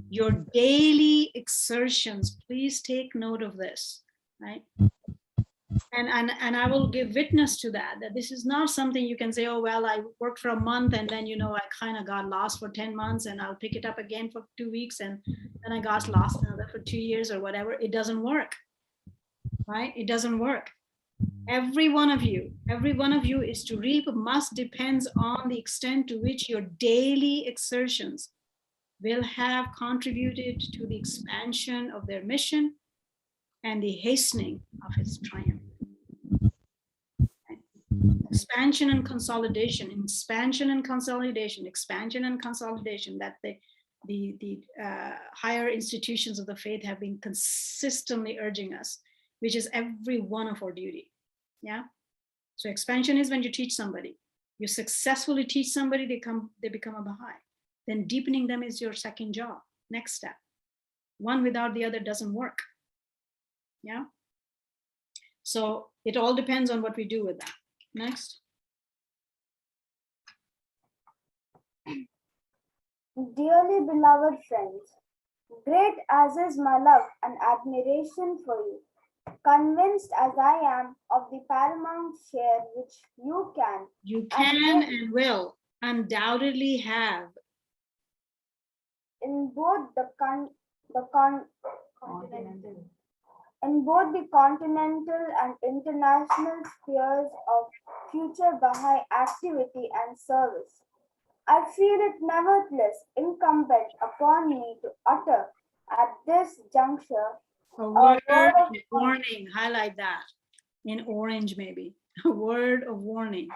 your daily exertions, please take note of this, right? And I will give witness to that, that this is not something you can say, oh, well, I worked for a month and then, I kind of got lost for 10 months and I'll pick it up again for 2 weeks and then I got lost another for 2 years or whatever. It doesn't work, right? It doesn't work. Every one of you is to reap, must depends on the extent to which your daily exertions will have contributed to the expansion of their mission and the hastening of its triumph. Expansion and consolidation, that the higher institutions of the faith have been consistently urging us, which is every one of our duty. Yeah. So expansion is when you teach somebody, you successfully teach somebody, they become a Baha'i. Then deepening them is your second job, next step. One without the other doesn't work. Yeah. So it all depends on what we do with that. Next. Dearly beloved friends, great as is my love and admiration for you, convinced as I am of the paramount share which you can and will undoubtedly have in both the continental and international spheres of future Baha'i activity and service. I feel it nevertheless incumbent upon me to utter at this juncture a word of warning, highlight that, in orange maybe, a word of warning.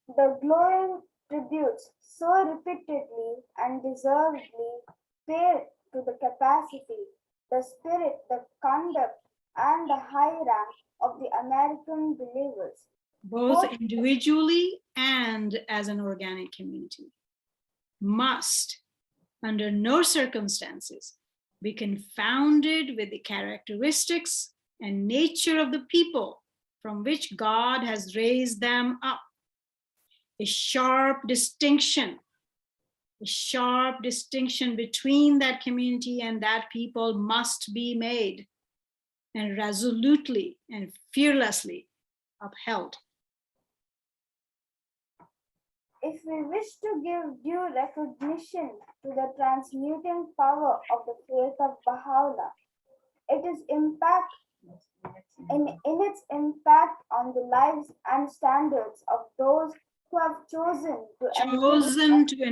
The glowing tributes so repeatedly and deservedly paid to the capacity, the spirit, the conduct, and the high rank of the American believers, both individually and as an organic community, must, under no circumstances, be confounded with the characteristics and nature of the people from which God has raised them up. A sharp distinction between that community and that people must be made and resolutely and fearlessly upheld. If we wish to give due recognition to the transmuting power of the faith of Baha'u'llah, it is in its impact on the lives and standards of those who have chosen to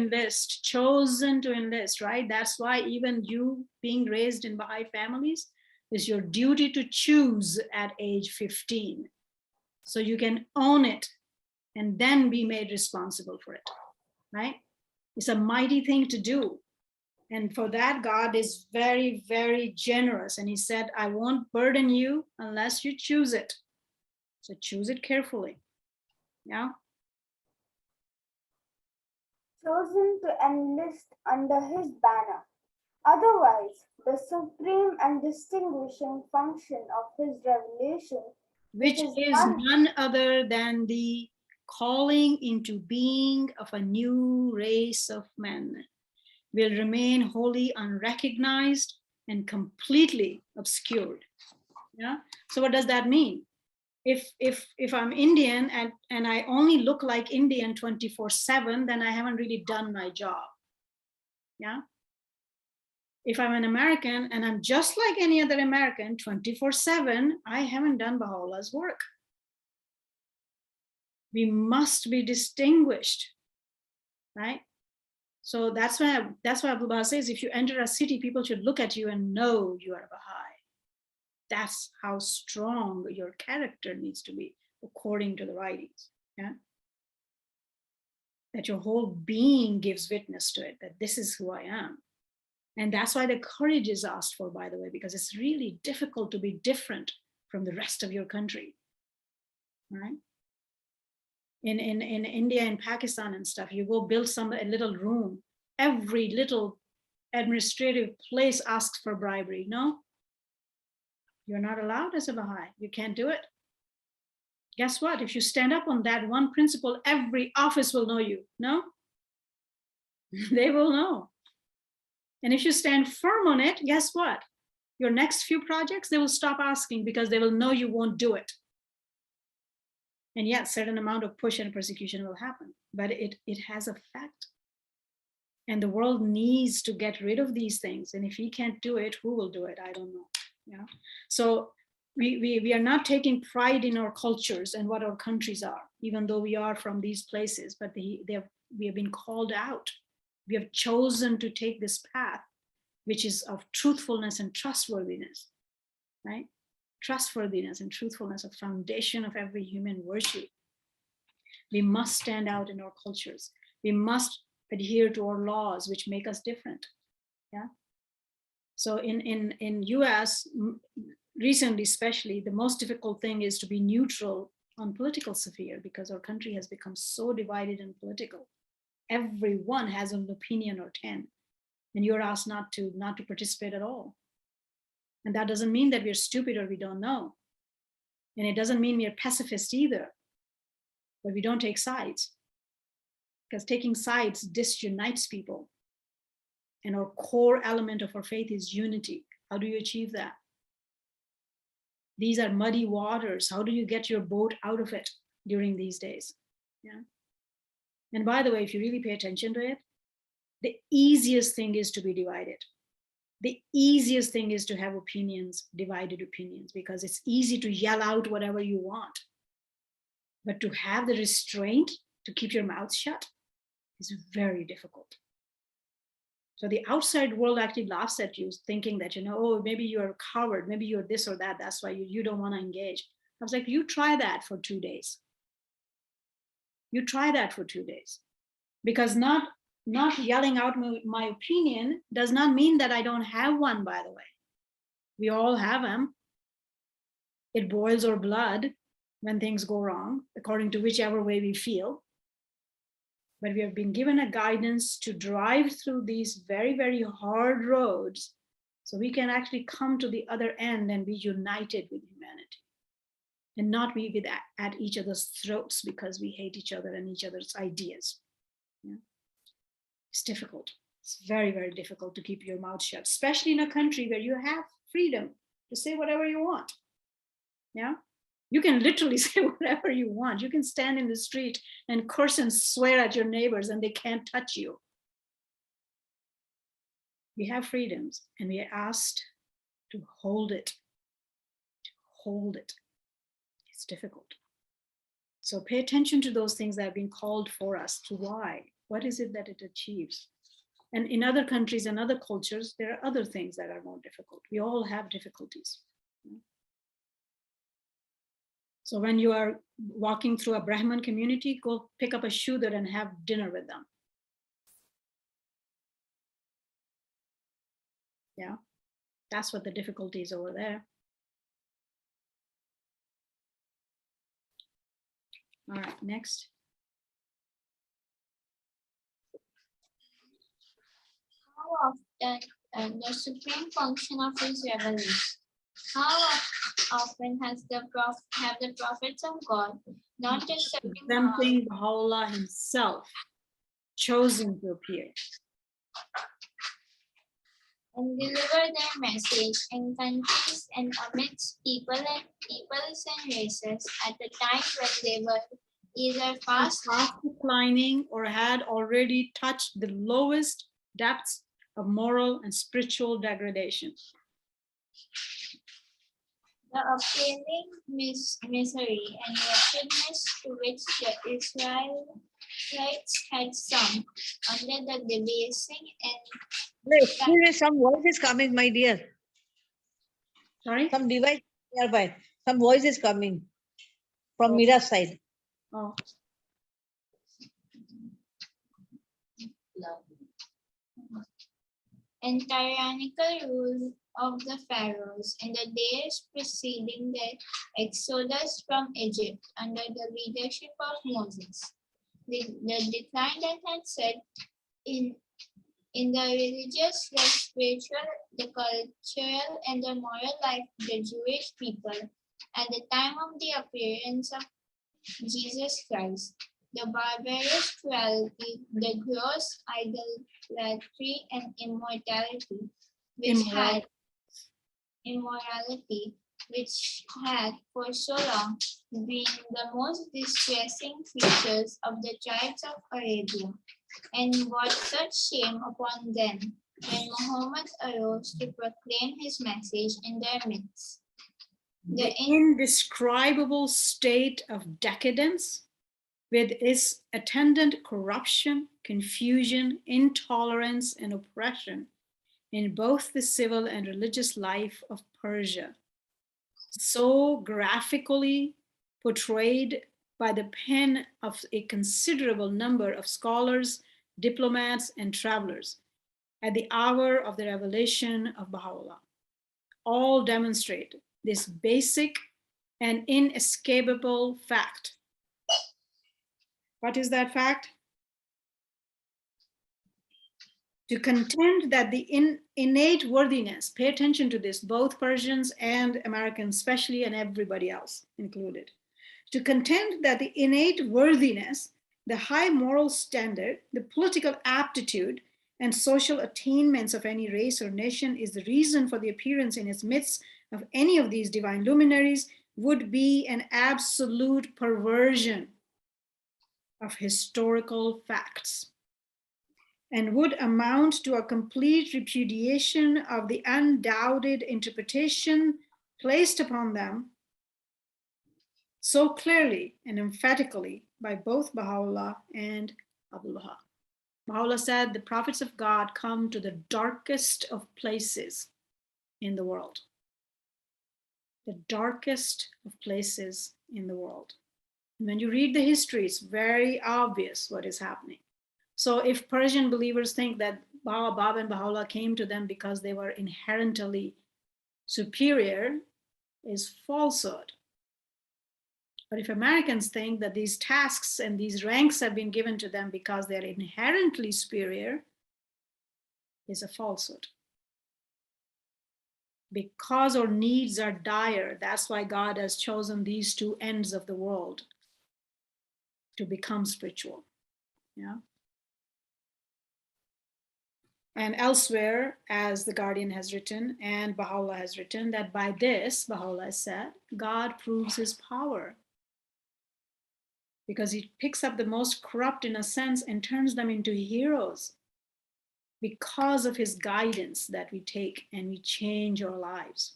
enlist, right? That's why even you being raised in Baha'i families is your duty to choose at age 15. So you can own it and then be made responsible for it, right? It's a mighty thing to do. And for that, God is very, very generous. And he said, I won't burden you unless you choose it. So choose it carefully. Yeah. chosen to enlist under his banner. Otherwise, the supreme and distinguishing function of his revelation, which is none other than the calling into being of a new race of men, will remain wholly unrecognized and completely obscured. Yeah. So what does that mean? If I'm Indian and I only look like Indian 24/7, then I haven't really done my job. Yeah. If I'm an American and I'm just like any other American 24/7, I haven't done Baha'u'llah's work. We must be distinguished, right? So that's why Abdul Baha says, if you enter a city, people should look at you and know you are a Baha'i. That's how strong your character needs to be, according to the writings. Yeah? That your whole being gives witness to it, that this is who I am. And that's why the courage is asked for, by the way, because it's really difficult to be different from the rest of your country. right? In India and Pakistan and stuff, you go build a little room, every little administrative place asks for bribery. No, you're not allowed as a Baha'i. You can't do it. Guess what? If you stand up on that one principle, every office will know you. No, they will know. And if you stand firm on it, guess what? Your next few projects, they will stop asking because they will know you won't do it. And yet, certain amount of push and persecution will happen, but it has effect. And the world needs to get rid of these things. And if he can't do it, who will do it? I don't know. Yeah. So we are not taking pride in our cultures and what our countries are, even though we are from these places, but we have been called out. We have chosen to take this path, which is of truthfulness and trustworthiness, right? Trustworthiness and truthfulness, a foundation of every human virtue. We must stand out in our cultures. We must adhere to our laws, which make us different. Yeah. So in US, recently especially, the most difficult thing is to be neutral on political sphere because our country has become so divided and political. Everyone has an opinion or 10, and you're asked not to participate at all. And that doesn't mean that we're stupid or we don't know. And it doesn't mean we're pacifist either, but we don't take sides. Because taking sides disunites people. And our core element of our faith is unity. How do you achieve that? These are muddy waters. How do you get your boat out of it during these days? Yeah. And by the way, if you really pay attention to it, the easiest thing is to be divided. The easiest thing is to have opinions, divided opinions, because it's easy to yell out whatever you want. But to have the restraint to keep your mouth shut is very difficult. So the outside world actually laughs at you, thinking that, oh, maybe you're a coward, maybe you're this or that, that's why you don't want to engage. I was like, you try that for 2 days. You try that for 2 days. Because not yelling out my opinion does not mean that I don't have one, by the way. We all have them. It boils our blood when things go wrong, according to whichever way we feel. But we have been given a guidance to drive through these very, very hard roads so we can actually come to the other end and be united with humanity and not be at each other's throats because we hate each other and each other's ideas. Yeah. It's difficult. It's very, very difficult to keep your mouth shut, especially in a country where you have freedom to say whatever you want. Yeah. You can literally say whatever you want. You can stand in the street and curse and swear at your neighbors and they can't touch you. We have freedoms and we are asked to hold it. To hold it. It's difficult. So pay attention to those things that have been called for us. To why? What is it that it achieves? And in other countries and other cultures, there are other things that are more difficult. We all have difficulties. So when you are walking through a Brahmin community, go pick up a Shudra and have dinner with them. Yeah, that's what the difficulty is over there. All right, next. How often the supreme function of his revelation? How often have the prophets of God, not just Exempting Baha'u'llah himself, chosen to appear and deliver their message in countries and amidst peoples and races at the time when they were either fast declining or had already touched the lowest depths of moral and spiritual degradation. the appalling misery and wretchedness to which the Israelites had sunk under the debasing and Some voice is coming, my dear. Sorry? Some device nearby. Some voice is coming from Mira's side. Oh. and tyrannical rule of the pharaohs in the days preceding the exodus from Egypt under the leadership of Moses. The decline that had set in the religious, the spiritual, the cultural, and the moral life of the Jewish people at the time of the appearance of Jesus Christ, the barbarous cruelty, the gross idolatry and immorality, which had for so long been the most distressing features of the tribes of Arabia, and brought such shame upon them when Muhammad arose to proclaim his message in their midst. The indescribable state of decadence, with its attendant corruption, confusion, intolerance, and oppression in both the civil and religious life of Persia, so graphically portrayed by the pen of a considerable number of scholars, diplomats, and travelers at the hour of the revelation of Baha'u'llah, all demonstrate this basic and inescapable fact. What is that fact? To contend that the innate worthiness, pay attention to this, both Persians and Americans especially, and everybody else included. To contend that the innate worthiness, the high moral standard, the political aptitude, and social attainments of any race or nation is the reason for the appearance in its midst of any of these divine luminaries would be an absolute perversion of historical facts, and would amount to a complete repudiation of the undoubted interpretation placed upon them so clearly and emphatically by both Baha'u'llah and Abdullah. Baha'u'llah said, the prophets of God come to the darkest of places in the world. The darkest of places in the world. And when you read the history, it's very obvious what is happening. So if Persian believers think that Bab and Baha'u'llah came to them because they were inherently superior, is falsehood. But if Americans think that these tasks and these ranks have been given to them because they're inherently superior, is a falsehood. Because our needs are dire, that's why God has chosen these two ends of the world to become spiritual. Yeah. And elsewhere, as the Guardian has written, and Baha'u'llah has written, that by this, Baha'u'llah has said, God proves his power. Because he picks up the most corrupt in a sense and turns them into heroes because of his guidance that we take and we change our lives.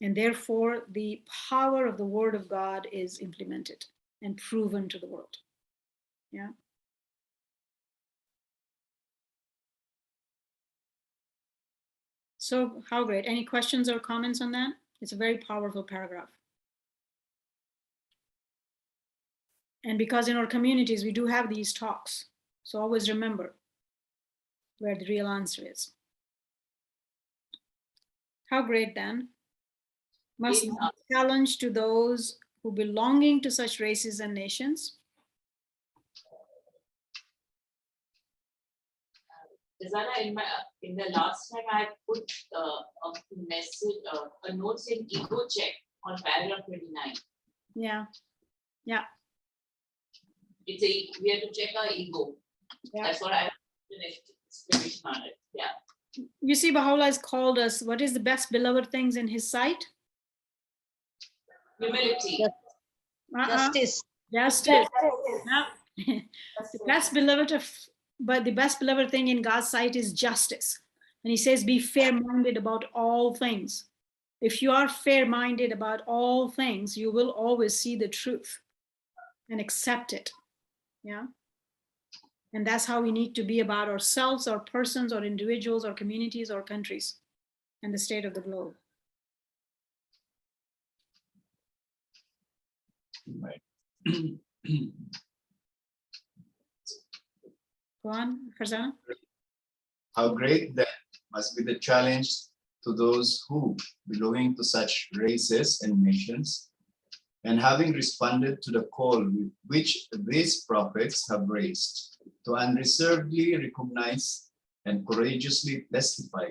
And therefore, the power of the word of God is implemented and proven to the world. Yeah. So how great. Any questions or comments on that? It's a very powerful paragraph. And because in our communities, we do have these talks. So always remember where the real answer is. How great then must be a challenge to those who belonging to such races and nations. Zana, in the last time I put a message, a note saying ego check on paragraph 29. Yeah, yeah. It's we have to check our ego. Yeah. That's what I finished explanation on it. Yeah. You see, Baha'u'llah has called us, what is the best beloved things in his sight? Humility. Justice. Justice. Yeah. The best beloved thing in God's sight is justice. And he says, be fair-minded about all things. If you are fair-minded about all things, you will always see the truth and accept it. Yeah. And that's how we need to be about ourselves, or persons, or individuals, or communities, or countries, and the state of the globe. Right. Go on, Farzana. How great then must be the challenge to those who, belonging to such races and nations, and having responded to the call which these prophets have raised, to unreservedly recognize and courageously testify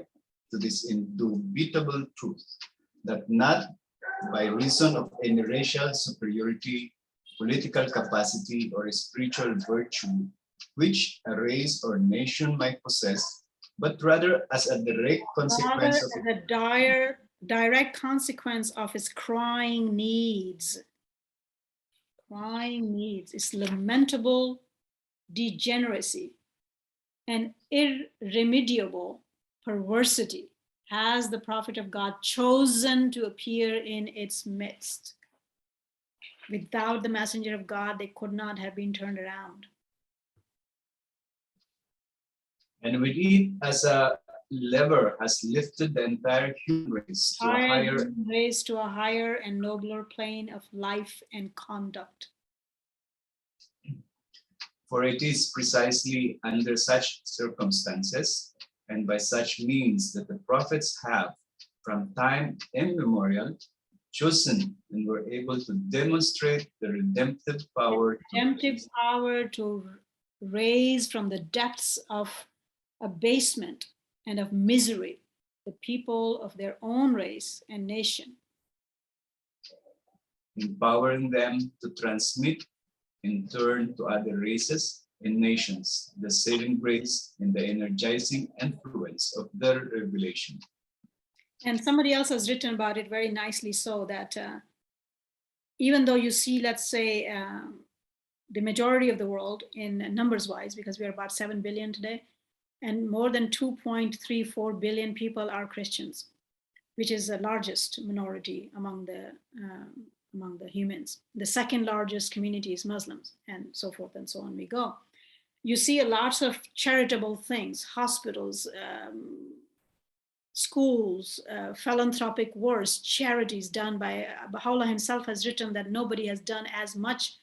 to this indubitable truth, that not by reason of any racial superiority, political capacity, or spiritual virtue, which a race or nation might possess, but rather as a direct consequence of the direct consequence of its crying needs. Crying needs, its lamentable degeneracy and irremediable perversity has the prophet of God chosen to appear in its midst. Without the messenger of God, they could not have been turned around. and with it as a lever has lifted the entire human race to a higher, raised to a higher and nobler plane of life and conduct. for it is precisely under such circumstances and by such means that the prophets have, from time immemorial, chosen and were able to demonstrate the redemptive power to raise from the depths of abasement and of misery the people of their own race and nation, empowering them to transmit in turn to other races and nations the saving grace and the energizing influence of their revelation. And somebody else has written about it very nicely, so that even though you see, let's say, the majority of the world in numbers wise, because we are about 7 billion today, and more than 2.34 billion people are Christians, which is the largest minority among the humans. The second largest community is Muslims, and so forth and so on we go. You see lots of charitable things, hospitals, schools, philanthropic works, charities done by Baha'u'llah himself has written that nobody has done as much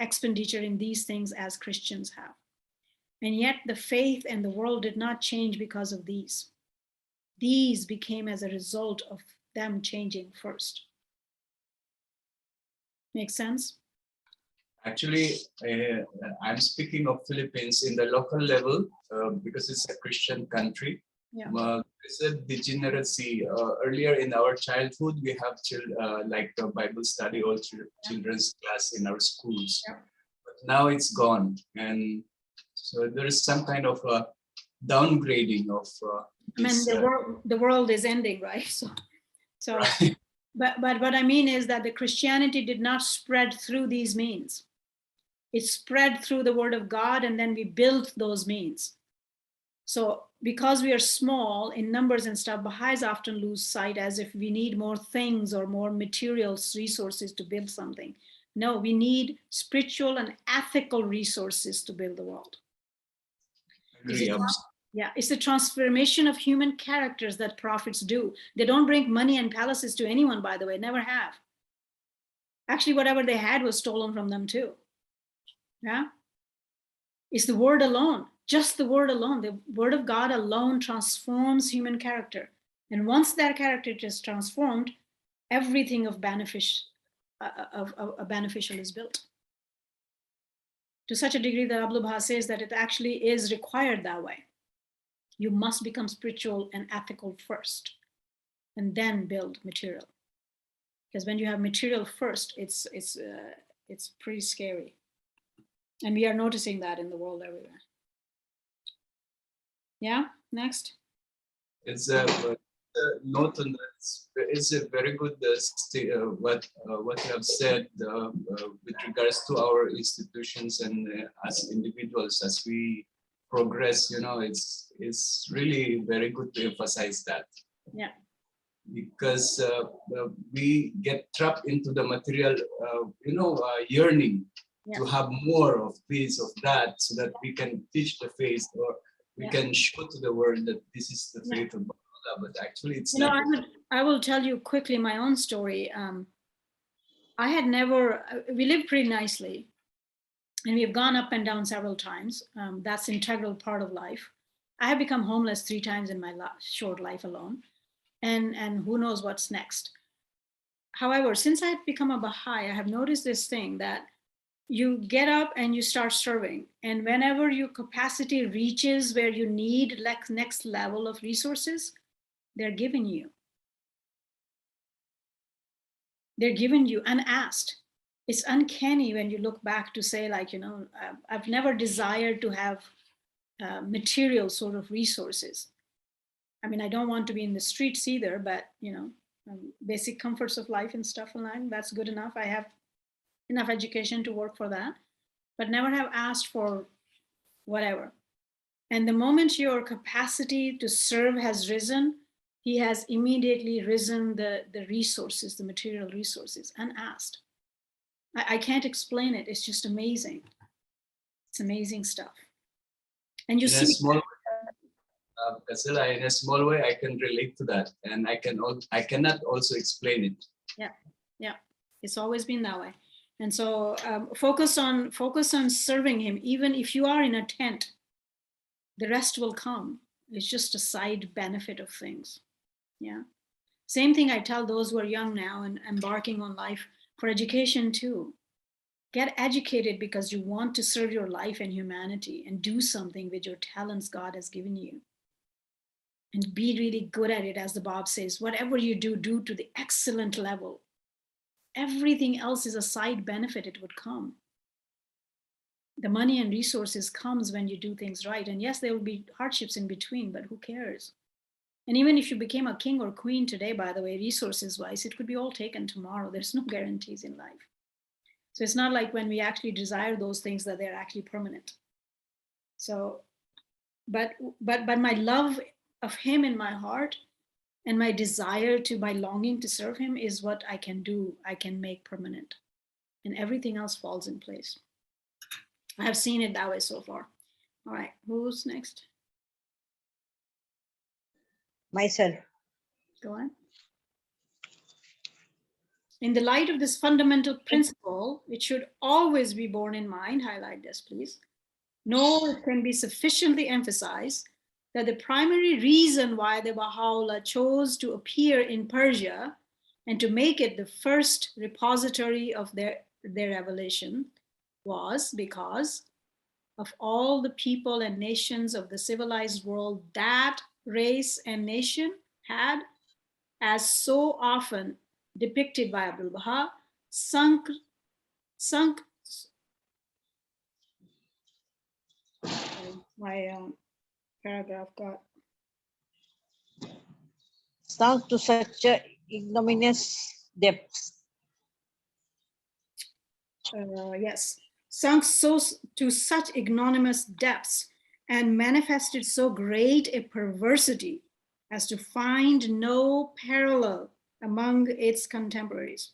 expenditure in these things as Christians have. And yet the faith and the world did not change because of these. These became as a result of them changing first. Make sense? Actually, I'm speaking of Philippines in the local level because it's a Christian country. Yeah. It's a degeneracy. Earlier in our childhood, we have like the Bible study or children's class in our schools. Yeah. But now it's gone. And so there is some kind of a downgrading of this, the world is ending, right? So right. But what I mean is that the Christianity did not spread through these means. It spread through the word of God, and then we built those means. So because we are small in numbers and stuff, Baha'is often lose sight as if we need more things or more material resources to build something. No, we need spiritual and ethical resources to build the world. Yeah, it's the transformation of human characters that prophets do. They don't bring money and palaces to anyone, by the way, never have. Actually, whatever they had was stolen from them too. Yeah, it's the word alone, just the word alone. The word of God alone transforms human character. And once that character is transformed, everything of beneficial is built. To such a degree that Abdul Baha says that it actually is required that way. You must become spiritual and ethical first, and then build material. Because when you have material first, it's pretty scary. And we are noticing that in the world everywhere. Yeah, next. It's a note on that. It's a very good what you have said with regards to our institutions and as individuals as we progress. You know, it's really very good to emphasize that. Yeah. Because we get trapped into the material, yearning. Yeah. To have more of this, of that, so that we can teach the faith, or we can show to the world that this is the faith of Allah, but actually it's not. I will tell you quickly my own story. We lived pretty nicely, and we've gone up and down several times. That's an integral part of life. I have become homeless 3 times in my short life alone. and who knows what's next. However, since I've become a Baha'i, I have noticed this thing that you get up and you start serving. And whenever your capacity reaches where you need like next level of resources, they're given you. They're given you unasked. It's uncanny when you look back to say, like, I've never desired to have material sort of resources. I mean, I don't want to be in the streets either, but, basic comforts of life and stuff like that's good enough. I have enough education to work for that, but never have asked for whatever. And the moment your capacity to serve has risen, he has immediately risen the resources, the material resources, unasked. I can't explain it. It's just amazing. It's amazing stuff. And you see, Kasila, in a small way, I can relate to that, and I cannot also explain it. Yeah, it's always been that way. And so focus on serving him. Even if you are in a tent, the rest will come. It's just a side benefit of things. Yeah. Same thing I tell those who are young now and embarking on life for education too. Get educated because you want to serve your life and humanity and do something with your talents God has given you. And be really good at it, as the Bob says. Whatever you do, do to the excellent level. Everything else is a side benefit. It would come. The money and resources comes when you do things right. And yes, there will be hardships in between, but who cares? And even if you became a king or queen today, by the way, resources wise, it could be all taken tomorrow. There's no guarantees in life. So it's not like when we actually desire those things that they're actually permanent. So, but my love of him in my heart and my desire to, my longing to serve him is what I can do, I can make permanent. And everything else falls in place. I have seen it that way so far. All right, who's next? Myself. Go on. In the light of this fundamental principle, it should always be borne in mind, highlight this please, nor it can be sufficiently emphasized that the primary reason why the Baha'u'llah chose to appear in Persia and to make it the first repository of their revelation was because of all the people and nations of the civilized world that race and nation had, as so often depicted by Abdul Baha, sunk my paragraph got sunk to such a ignominious depths. Yes, sunk to such ignominious depths and manifested so great a perversity as to find no parallel among its contemporaries.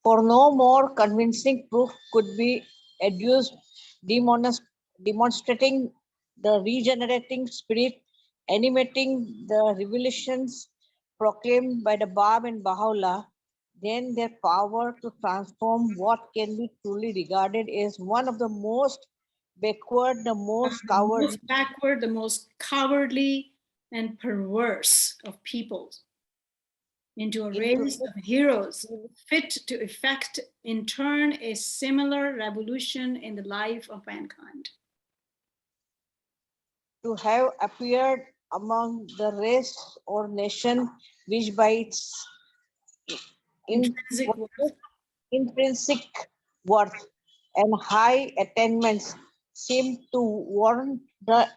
For no more convincing proof could be adduced demonstrating the regenerating spirit animating the revelations proclaimed by the Bab and Baha'u'llah, then their power to transform what can be truly regarded as one of the most backward, the most cowardly, the most cowardly and perverse of peoples into a race of heroes fit to effect in turn a similar revolution in the life of mankind. To have appeared among the race or nation which by its intrinsic worth and high attainments seem to warrant the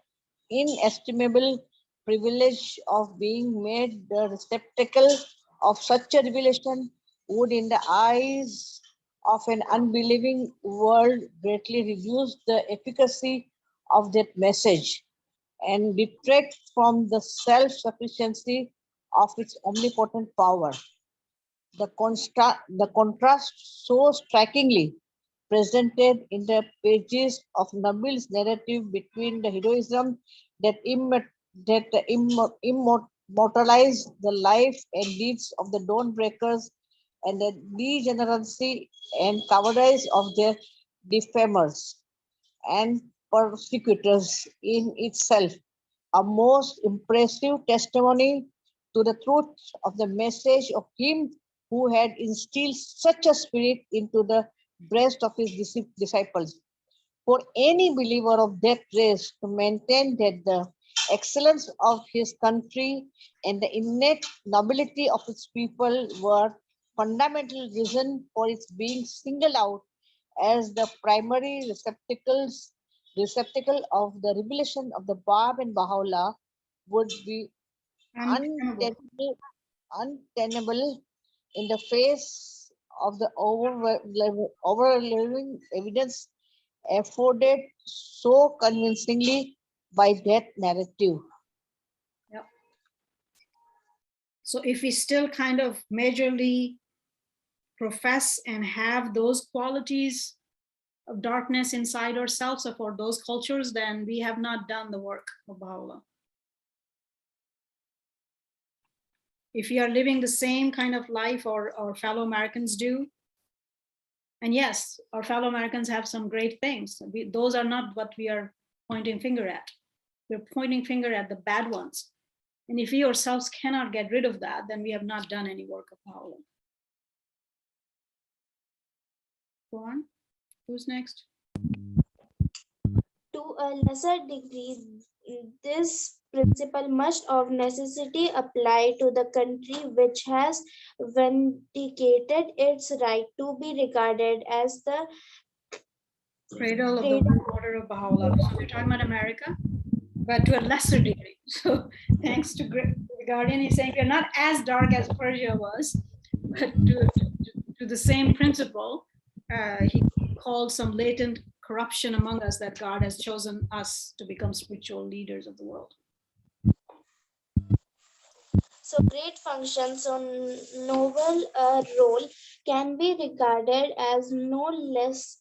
inestimable privilege of being made the receptacle of such a revelation would in the eyes of an unbelieving world greatly reduce the efficacy of that message and detract from the self-sufficiency of its omnipotent power. The contrast so strikingly presented in the pages of Nabil's narrative between the heroism that immortalized the life and deeds of the dawn breakers and the degeneracy and cowardice of their defamers, and persecutors in itself a most impressive testimony to the truth of the message of him who had instilled such a spirit into the breast of his disciples. For any believer of that race to maintain that the excellence of his country and the innate nobility of its people were fundamental reason for its being singled out as the primary receptacle of the revelation of the Bab and Baha'u'llah would be Untenable. untenable in the face of the overwhelming evidence afforded so convincingly by that narrative. Yep. So if we still kind of majorly profess and have those qualities of darkness inside ourselves or for those cultures, then we have not done the work of Baha'u'llah. If we are living the same kind of life our fellow Americans do, and yes, our fellow Americans have some great things. Those are not what we are pointing finger at. We're pointing finger at the bad ones. And if we ourselves cannot get rid of that, then we have not done any work of Baha'u'llah. Go on. Who's next? To a lesser degree, this principle must of necessity apply to the country which has vindicated its right to be regarded as the Cradle of the world order of Baha'u'llah. So we're talking about America, but to a lesser degree. So thanks to the Guardian, he's saying we're not as dark as Persia was, but to the same principle, he called some latent corruption among us that God has chosen us to become spiritual leaders of the world. so great functions on noble role can be regarded as no less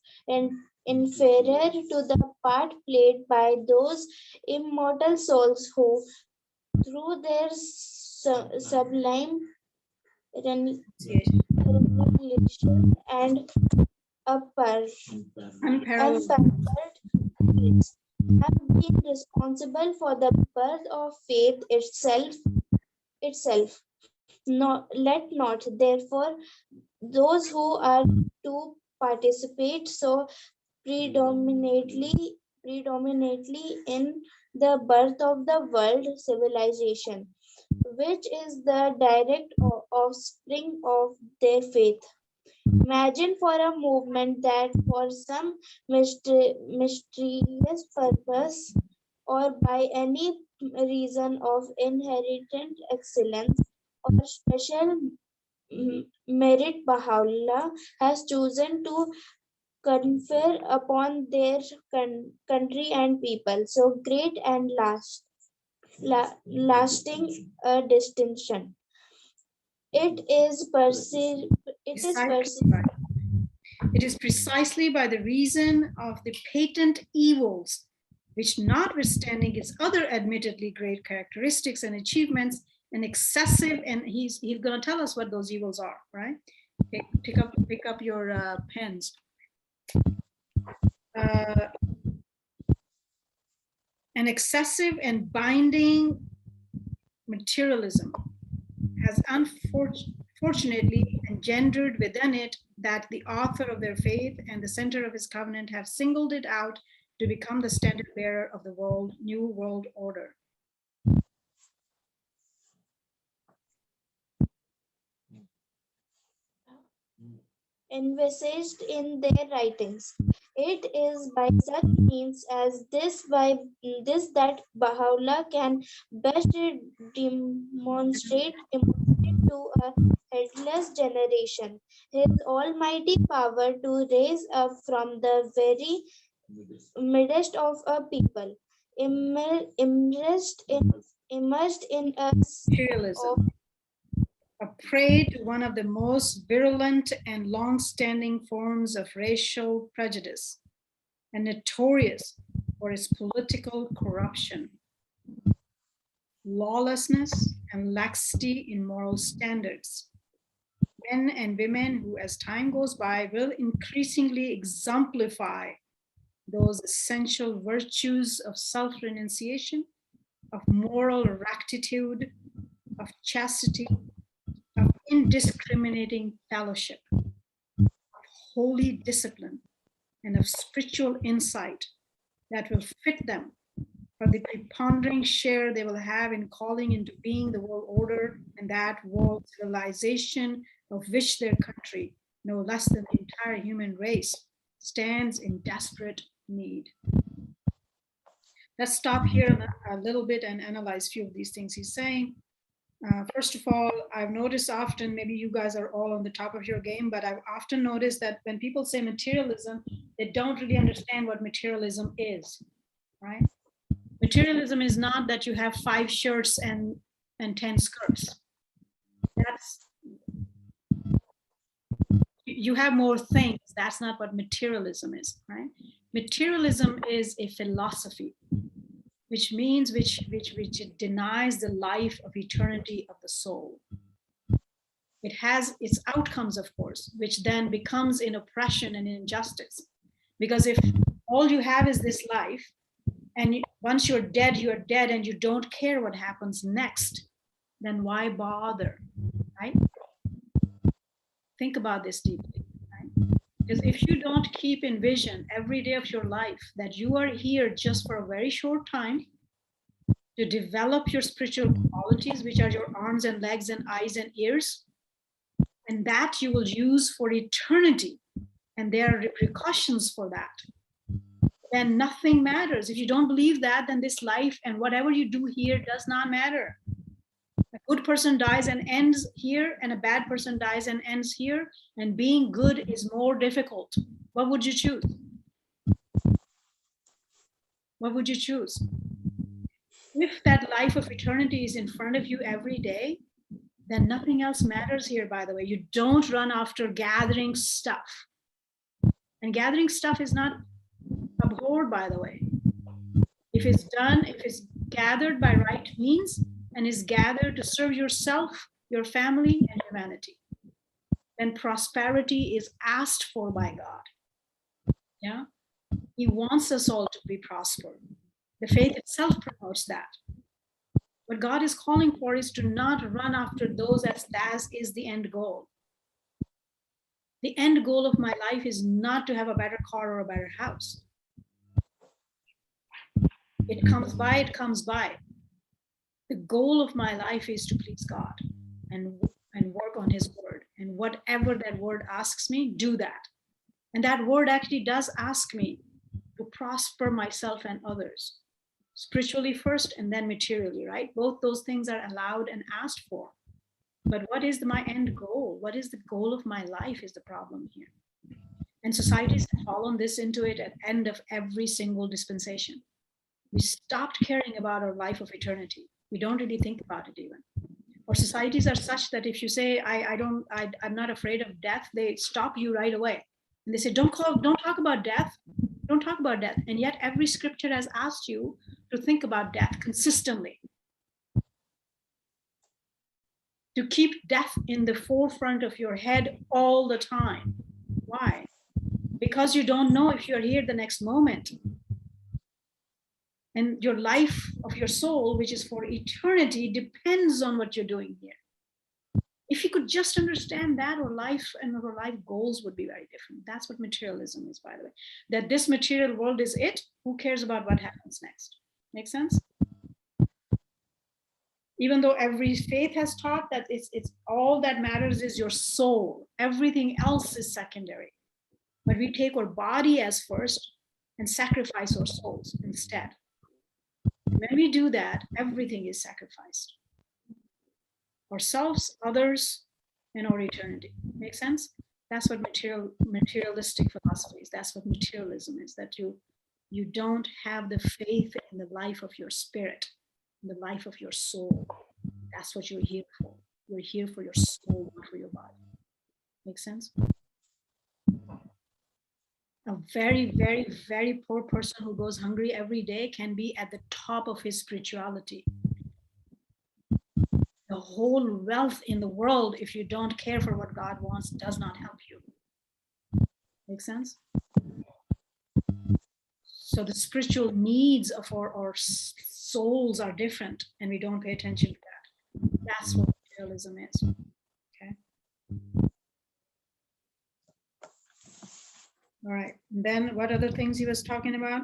inferior to the part played by those immortal souls who, through their sublime revelation and Unparalleled. deeds, have been responsible for the birth of faith itself. Let not, therefore, those who are to participate so predominantly in the birth of the world civilization, which is the direct offspring of their faith. Imagine for a moment that for some mysterious purpose or by any reason of inherent excellence or special merit, Baha'u'llah has chosen to confer upon their country and people so great and lasting a distinction. It is precisely by the reason of the patent evils, which notwithstanding its other admittedly great characteristics and achievements, an excessive, and he's going to tell us what those evils are, right? Pick up your pens. An excessive and binding materialism has unfortunately engendered within it that the author of their faith and the center of his covenant have singled it out to become the standard bearer of the new world order. envisaged in their writings. It is by such means as this that Baha'u'llah can best demonstrate to a headless generation his almighty power to raise up from the very midst of a people, immersed in a Materialism, a prey to one of the most virulent and long-standing forms of racial prejudice, and notorious for its political corruption, lawlessness, and laxity in moral standards. men and women who, as time goes by, will increasingly exemplify those essential virtues of self-renunciation, of moral rectitude, of chastity, of indiscriminating fellowship, of holy discipline, and of spiritual insight that will fit them for the prepondering share they will have in calling into being the world order and that world civilization of which their country, no less than the entire human race, stands in desperate need. Let's stop here a little bit and analyze a few of these things he's saying. First of all, I've noticed often, maybe you guys are all on the top of your game, but I've often noticed that when people say materialism, they don't really understand what materialism is, right? Materialism is not that you have 5 shirts and 10 skirts. That's, you have more things. That's not what materialism is, right? Materialism is a philosophy, which means which denies the life of eternity of the soul. It has its outcomes, of course, which then becomes in oppression and injustice. Because if all you have is this life, and once you're dead, and you don't care what happens next, then why bother, right? Think about this deeply, right? Because if you don't keep in vision every day of your life that you are here just for a very short time to develop your spiritual qualities, which are your arms and legs and eyes and ears, and that you will use for eternity, and there are repercussions for that, then nothing matters. If you don't believe that, then this life and whatever you do here does not matter. A good person dies and ends here, and a bad person dies and ends here, and being good is more difficult. What would you choose? What would you choose? If that life of eternity is in front of you every day, then nothing else matters here, by the way. You don't run after gathering stuff. And gathering stuff is not abhorred, by the way. If it's done, if it's gathered by right means and is gathered to serve yourself, your family, and humanity, then prosperity is asked for by God. Yeah, He wants us all to be prospered. The faith itself promotes that. What God is calling for is to not run after those as is the end goal. The end goal of my life is not to have a better car or a better house. It comes by, it comes by. The goal of my life is to please God and work on His word. And whatever that word asks me, do that. And that word actually does ask me to prosper myself and others. Spiritually first and then materially, right? Both those things are allowed and asked for. But what is my end goal? What is the goal of my life is the problem here. And societies have fallen this into it at the end of every single dispensation. We stopped caring about our life of eternity. We don't really think about it even. Our societies are such that if you say, I'm not afraid of death, they stop you right away. And they say, don't talk about death. Don't talk about death. And yet every scripture has asked you to think about death consistently. To keep death in the forefront of your head all the time. Why? Because you don't know if you're here the next moment. And your life of your soul, which is for eternity, depends on what you're doing here. If you could just understand that, our life and our life goals would be very different. That's what materialism is, by the way. That this material world is it, who cares about what happens next? Make sense? Even though every faith has taught that it's all that matters is your soul. Everything else is secondary. But we take our body as first and sacrifice our souls instead. When we do that, everything is sacrificed. Ourselves, others, and our eternity. Make sense? That's what materialistic philosophy is. That's what materialism is, that you don't have the faith in the life of your spirit, in the life of your soul. That's what you're here for. You're here for your soul, not for your body. Make sense? A very, very, very poor person who goes hungry every day can be at the top of his spirituality. The the whole wealth in the world, if you don't care for what God wants, does not help you. Make sense? So the spiritual needs of our souls are different, and we don't pay attention to that. That's what materialism is. Okay. All right. And then what other things he was talking about?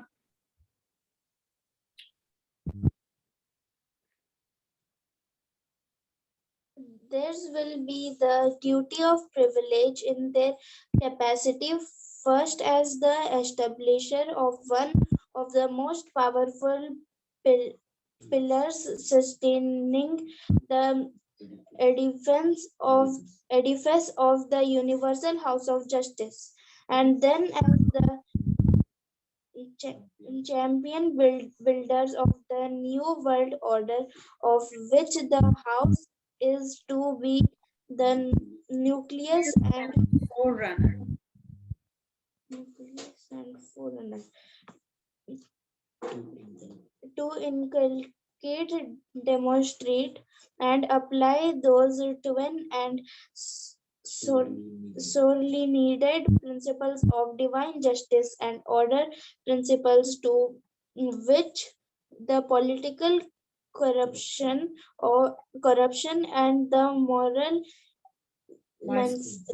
Theirs will be the duty of privilege in their capacity, first as the establisher of one of the most powerful pillars sustaining the edifice of the universal house of justice, and then as the champion builders of the new world order, of which the house is to be the nucleus and Forerunner. forerunner. To inculcate, demonstrate, and apply those twin and sorely needed principles of divine justice and order, principles to which the political corruption and the moral license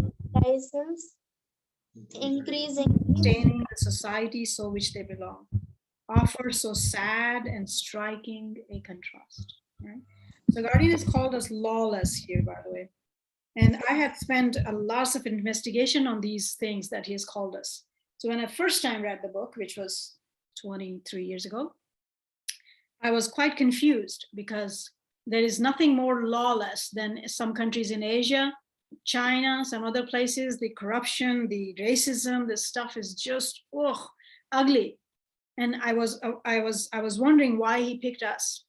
increasingly Sustaining the society so which they belong, offer so sad and striking a contrast. Right? So Guardian is called us lawless here, by the way. And I had spent a lot of investigation on these things that he has called us. So when I first time read the book, which was 23 years ago, I was quite confused because there is nothing more lawless than some countries in Asia, China, some other places. The corruption, the racism, this stuff is just ugly. And I was wondering why he picked us,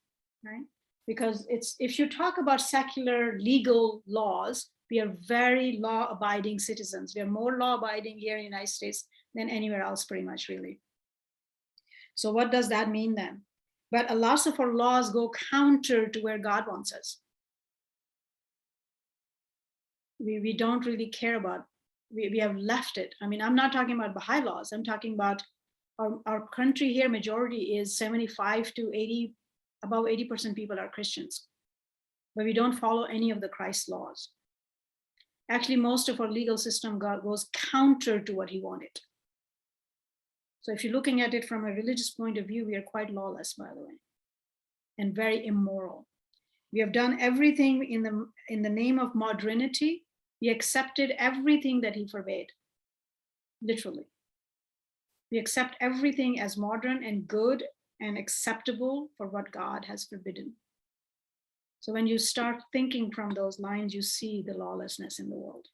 right? Because it's, if you talk about secular legal laws, we are very law-abiding citizens. We are more law-abiding here in the United States than anywhere else, pretty much, really. So what does that mean then? But a lot of our laws go counter to where God wants us. We don't really care about, we have left it. I mean, I'm not talking about Baha'i laws. I'm talking about our country here, majority is 75 to 80, about 80% people are Christians, but we don't follow any of the Christ laws. Actually, most of our legal system goes counter to what he wanted. So if you're looking at it from a religious point of view, we are quite lawless, by the way, and very immoral. We have done everything in the name of modernity. We accepted everything that he forbade, literally. We accept everything as modern and good and acceptable for what God has forbidden. So when you start thinking from those lines, you see the lawlessness in the world.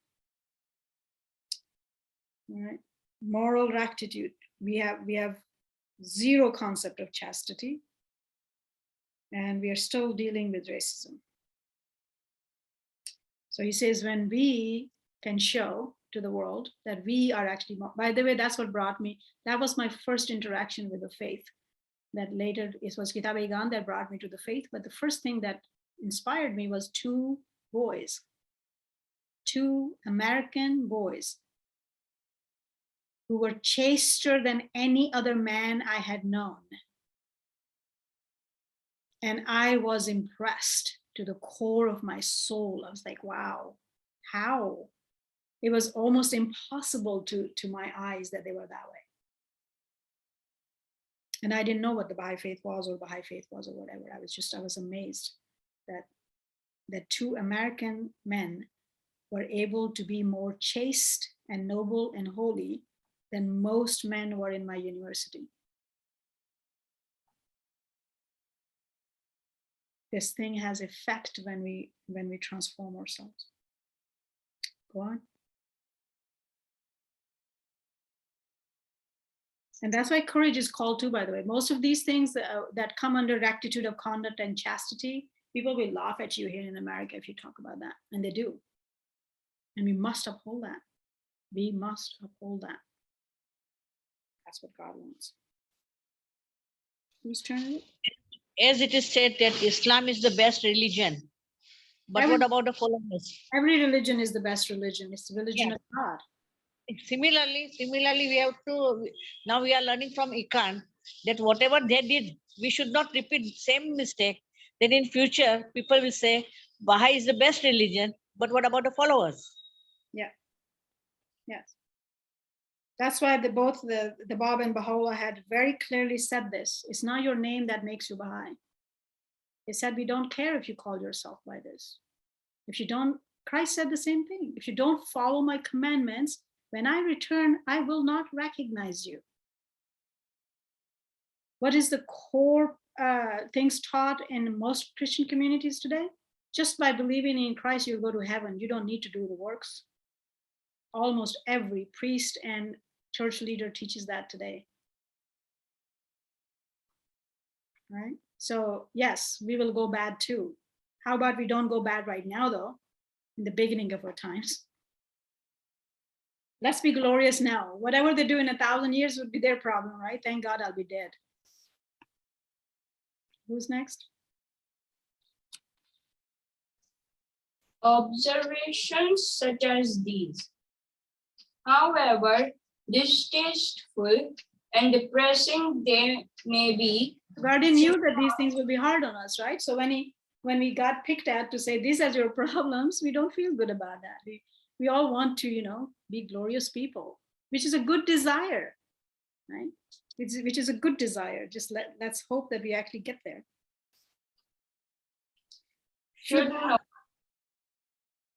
All right. Moral rectitude. We have zero concept of chastity, and we are still dealing with racism. So he says, when we can show to the world that we are actually, by the way, that's what brought me, that was my first interaction with the faith. That later, it was Kitab-e-Gan that brought me to the faith. But the first thing that inspired me was two boys, two American boys who were chaster than any other man I had known. And I was impressed to the core of my soul. I was like, wow, how? It was almost impossible to my eyes that they were that way. And I didn't know what the Baha'i faith was or Baha'i faith was or whatever. I was amazed that two American men were able to be more chaste and noble and holy than most men were in my university. This thing has effect when we transform ourselves. Go on. And that's why courage is called too, by the way. Most of these things that come under rectitude of conduct and chastity, people will laugh at you here in America if you talk about that, and they do. And we must uphold that. We must uphold that. That's what God wants. Whose turn is it? As it is said that Islam is the best religion, But Every- what about the followers? Every religion is the best religion. It's the religion Yeah. of God. Similarly, we have to, now we are learning from Ikan that whatever they did, we should not repeat same mistake. Then in future, people will say, Baha'i is the best religion, but what about the followers? Yeah. Yes. That's why both the Bab and Baha'u'llah had very clearly said this. It's not your name that makes you Baha'i. They said, we don't care if you call yourself by this. If you don't, Christ said the same thing. If you don't follow my commandments, when I return, I will not recognize you. What is the core things taught in most Christian communities today? Just by believing in Christ, you'll go to heaven. You don't need to do the works. Almost every priest and church leader teaches that today. Right? So yes, we will go bad too. How about we don't go bad right now though, in the beginning of our times? Let's be glorious now. Whatever they do in 1,000 years would be their problem, right? Thank God I'll be dead. Who's next? Observations such as these, however distasteful and depressing they may be, Guardian knew that these things will be hard on us, right? So when we got picked at to say these are your problems, we don't feel good about that. We all want to, be glorious people, which is a good desire, right? Which is a good desire. Just let's hope that we actually get there. should not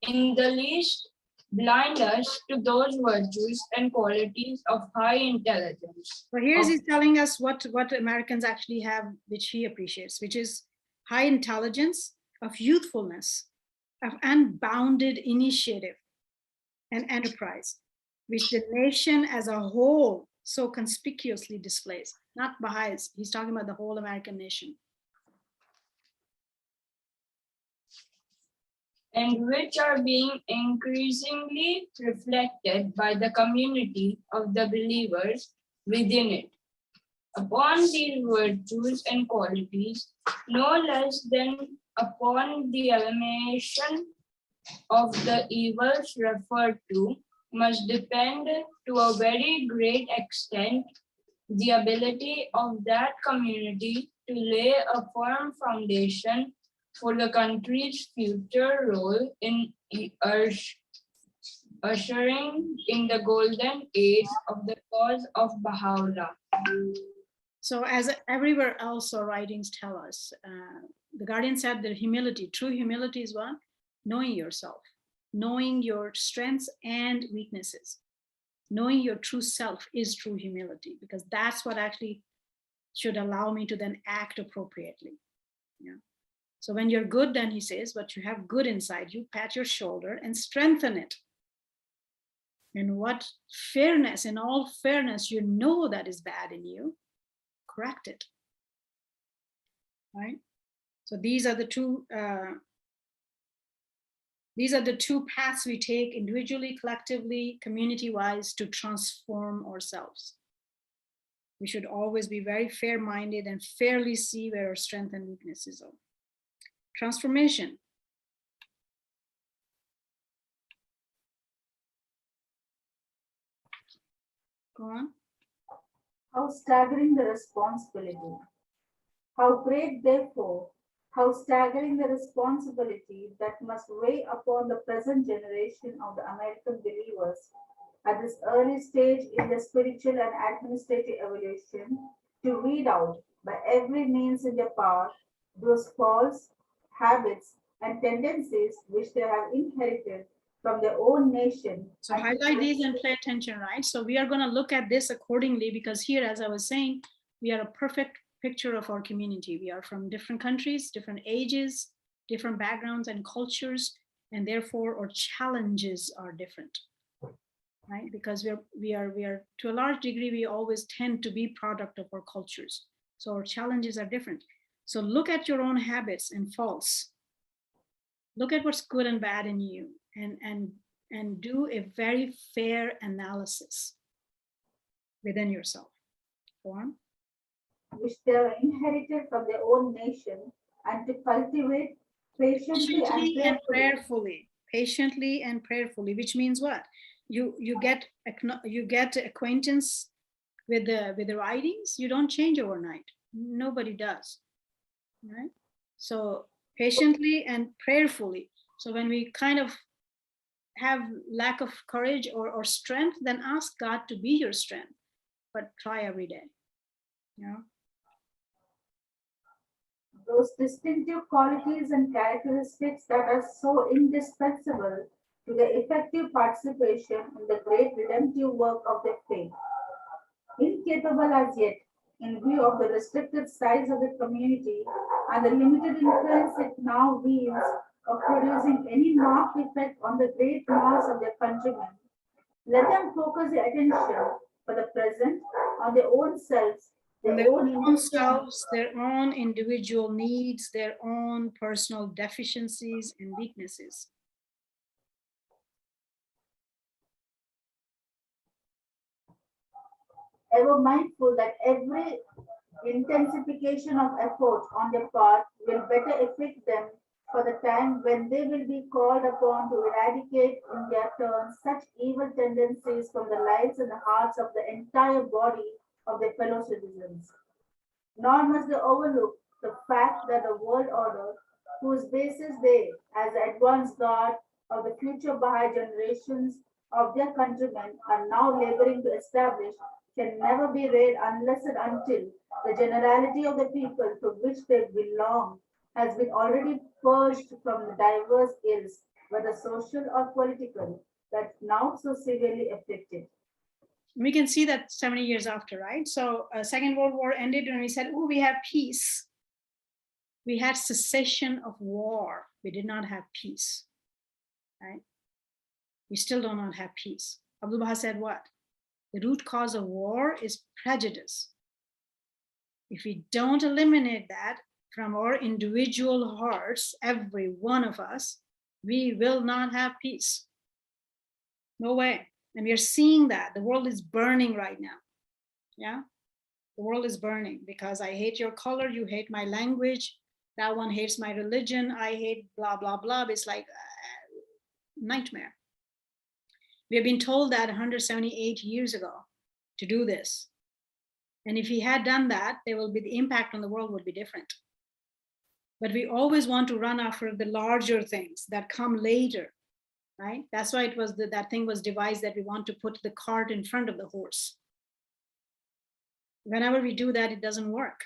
in the least blind us to those virtues and qualities of high intelligence. So he's telling us what Americans actually have, which he appreciates, which is high intelligence, of youthfulness, of unbounded initiative and enterprise, which the nation as a whole so conspicuously displays. Not Baha'is, he's talking about the whole American nation. And which are being increasingly reflected by the community of the believers within it. Upon these virtues and qualities, no less than upon the elimination of the evils referred to, must depend to a very great extent the ability of that community to lay a firm foundation for the country's future role in ushering in the golden age of the cause of Baha'u'llah. So as everywhere else our writings tell us, the Guardian said that humility, true humility is what? Knowing yourself, knowing your strengths and weaknesses. Knowing your true self is true humility, because that's what actually should allow me to then act appropriately. Yeah. So when you're good, then he says, but you have good inside you, pat your shoulder and strengthen it. And what fairness, in all fairness, you know that is bad in you, correct it. Right? So these are the two paths we take individually, collectively, community-wise to transform ourselves. We should always be very fair-minded and fairly see where our strength and weaknesses are. Transformation. Go on. How staggering the responsibility. How great, therefore, how staggering the responsibility that must weigh upon the present generation of the American believers at this early stage in their spiritual and administrative evolution to weed out by every means in their power those false habits and tendencies which they have inherited from their own nation. So highlight these and pay attention, right? So we are going to look at this accordingly, because here, as I was saying, we are a perfect picture of our community. We are from different countries, different ages, different backgrounds and cultures, and therefore our challenges are different, right? Because we are to a large degree, we always tend to be product of our cultures. So our challenges are different. So look at your own habits and faults. Look at what's good and bad in you, and do a very fair analysis within yourself. Go on. Which they have inherited from their own nation, and to cultivate patiently and prayerfully. Patiently and prayerfully, which means what? You get acquaintance with the writings. You don't change overnight. Nobody does, right? So patiently and prayerfully. So when we kind of have lack of courage or strength, then ask God to be your strength, but try every day. You know? Those distinctive qualities and characteristics that are so indispensable to the effective participation in the great redemptive work of the faith. Incapable as yet, in view of the restricted size of the community and the limited influence it now wields of producing any marked effect on the great mass of their countrymen, let them focus their attention for the present on their own selves, their own selves, their own individual needs, their own personal deficiencies and weaknesses. Ever mindful that every intensification of effort on their part will better equip them for the time when they will be called upon to eradicate in their turn such evil tendencies from the lives and the hearts of the entire body of their fellow citizens. Nor must they overlook the fact that the world order, whose basis they, as the advanced guard of the future Baha'i generations of their countrymen, are now laboring to establish, can never be read unless and until the generality of the people to which they belong has been already purged from the diverse ills, whether social or political, that now so severely afflicted. We can see that 70 years after, right? So Second World War ended and we said, oh, we have peace. We had cessation of war. We did not have peace, right? We still do not have peace. Abdul Baha said what? The root cause of war is prejudice. If we don't eliminate that from our individual hearts, every one of us, we will not have peace. No way. And we are seeing that. The world is burning right now. Yeah? The world is burning because I hate your color, you hate my language, that one hates my religion, I hate blah, blah, blah. It's like a nightmare. We have been told that 178 years ago to do this. And if he had done that, there will be the impact on the world would be different. But we always want to run after the larger things that come later, right? That's why it was that thing was devised that we want to put the cart in front of the horse. Whenever we do that, it doesn't work.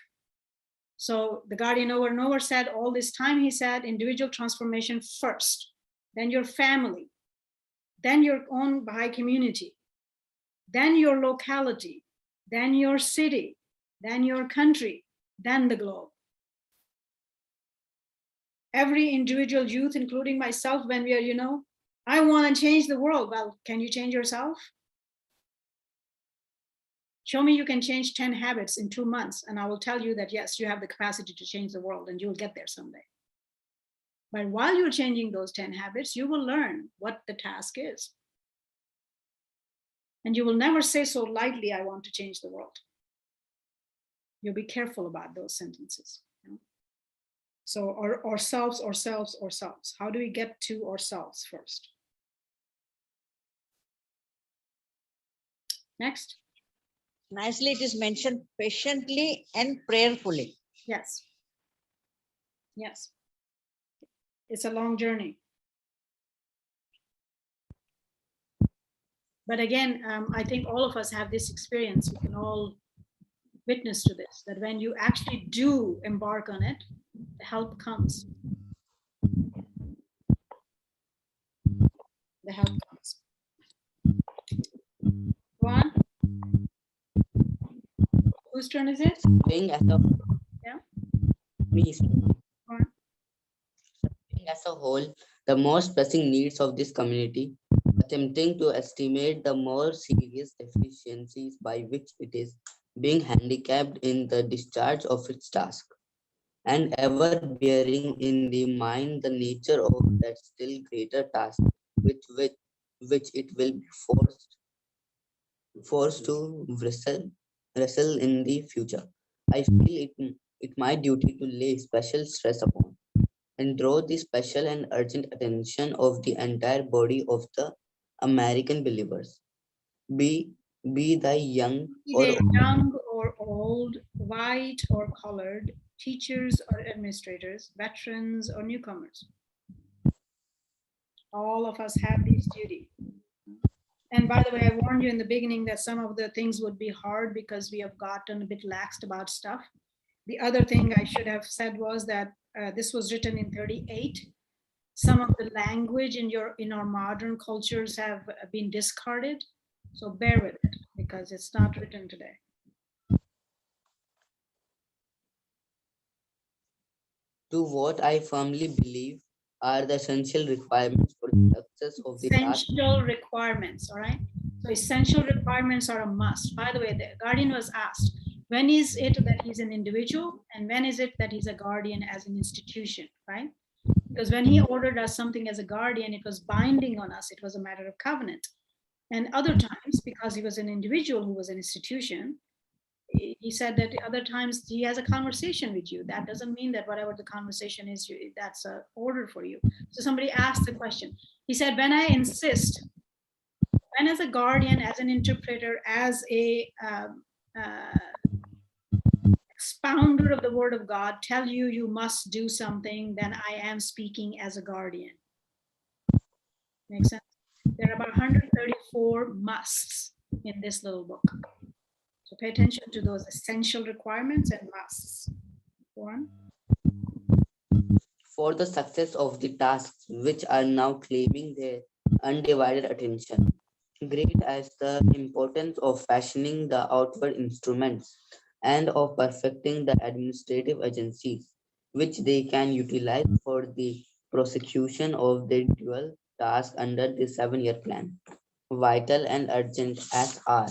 So the Guardian over and over said all this time, he said, individual transformation first, then your family, then your own Baha'i community, then your locality, then your city, then your country, then the globe. Every individual youth, including myself, when we are, I want to change the world. Well, can you change yourself? Show me you can change 10 habits in 2 months, and I will tell you that, yes, you have the capacity to change the world and you'll get there someday. But while you're changing those 10 habits, you will learn what the task is. And you will never say so lightly, I want to change the world. You'll be careful about those sentences. So ourselves. How do we get to ourselves first? Next. Nicely, it is mentioned patiently and prayerfully. Yes. Yes. It's a long journey. But again, I think all of us have this experience. We can all witness to this, that when you actually do embark on it, the help comes. The help comes. Go on. Whose turn is it? Yeah. As a whole, the most pressing needs of this community, attempting to estimate the more serious deficiencies by which it is being handicapped in the discharge of its task, and ever bearing in the mind the nature of that still greater task with which it will be forced to wrestle in the future. I feel it my duty to lay special stress upon and draw the special and urgent attention of the entire body of the American believers. Be they young Be or they old. young or old, white or colored, teachers or administrators, veterans or newcomers. All of us have this duty. And by the way, I warned you in the beginning that some of the things would be hard because we have gotten a bit laxed about stuff. The other thing I should have said was that this was written in 38. Some of the language in our modern cultures have been discarded. So bear with it because it's not written today. To what I firmly believe are the essential requirements for the success of the task. Essential requirements, all right? So essential requirements are a must. By the way, the guardian was asked, when is it that he's an individual and when is it that he's a guardian as an institution, right? Because when he ordered us something as a guardian, it was binding on us. It was a matter of covenant. And other times, because he was an individual who was an institution, he said that other times he has a conversation with you. That doesn't mean that whatever the conversation is, that's an order for you. So somebody asked the question. He said, when I insist, when as a guardian, as an interpreter, as a expounder of the word of God, tell you you must do something, then I am speaking as a guardian. Makes sense? There are about 134 musts in this little book. So pay attention to those essential requirements and musts. Go on. For the success of the tasks which are now claiming their undivided attention, great as the importance of fashioning the outward instruments and of perfecting the administrative agencies which they can utilize for the prosecution of their dual task under the 7-year plan. Vital and urgent as are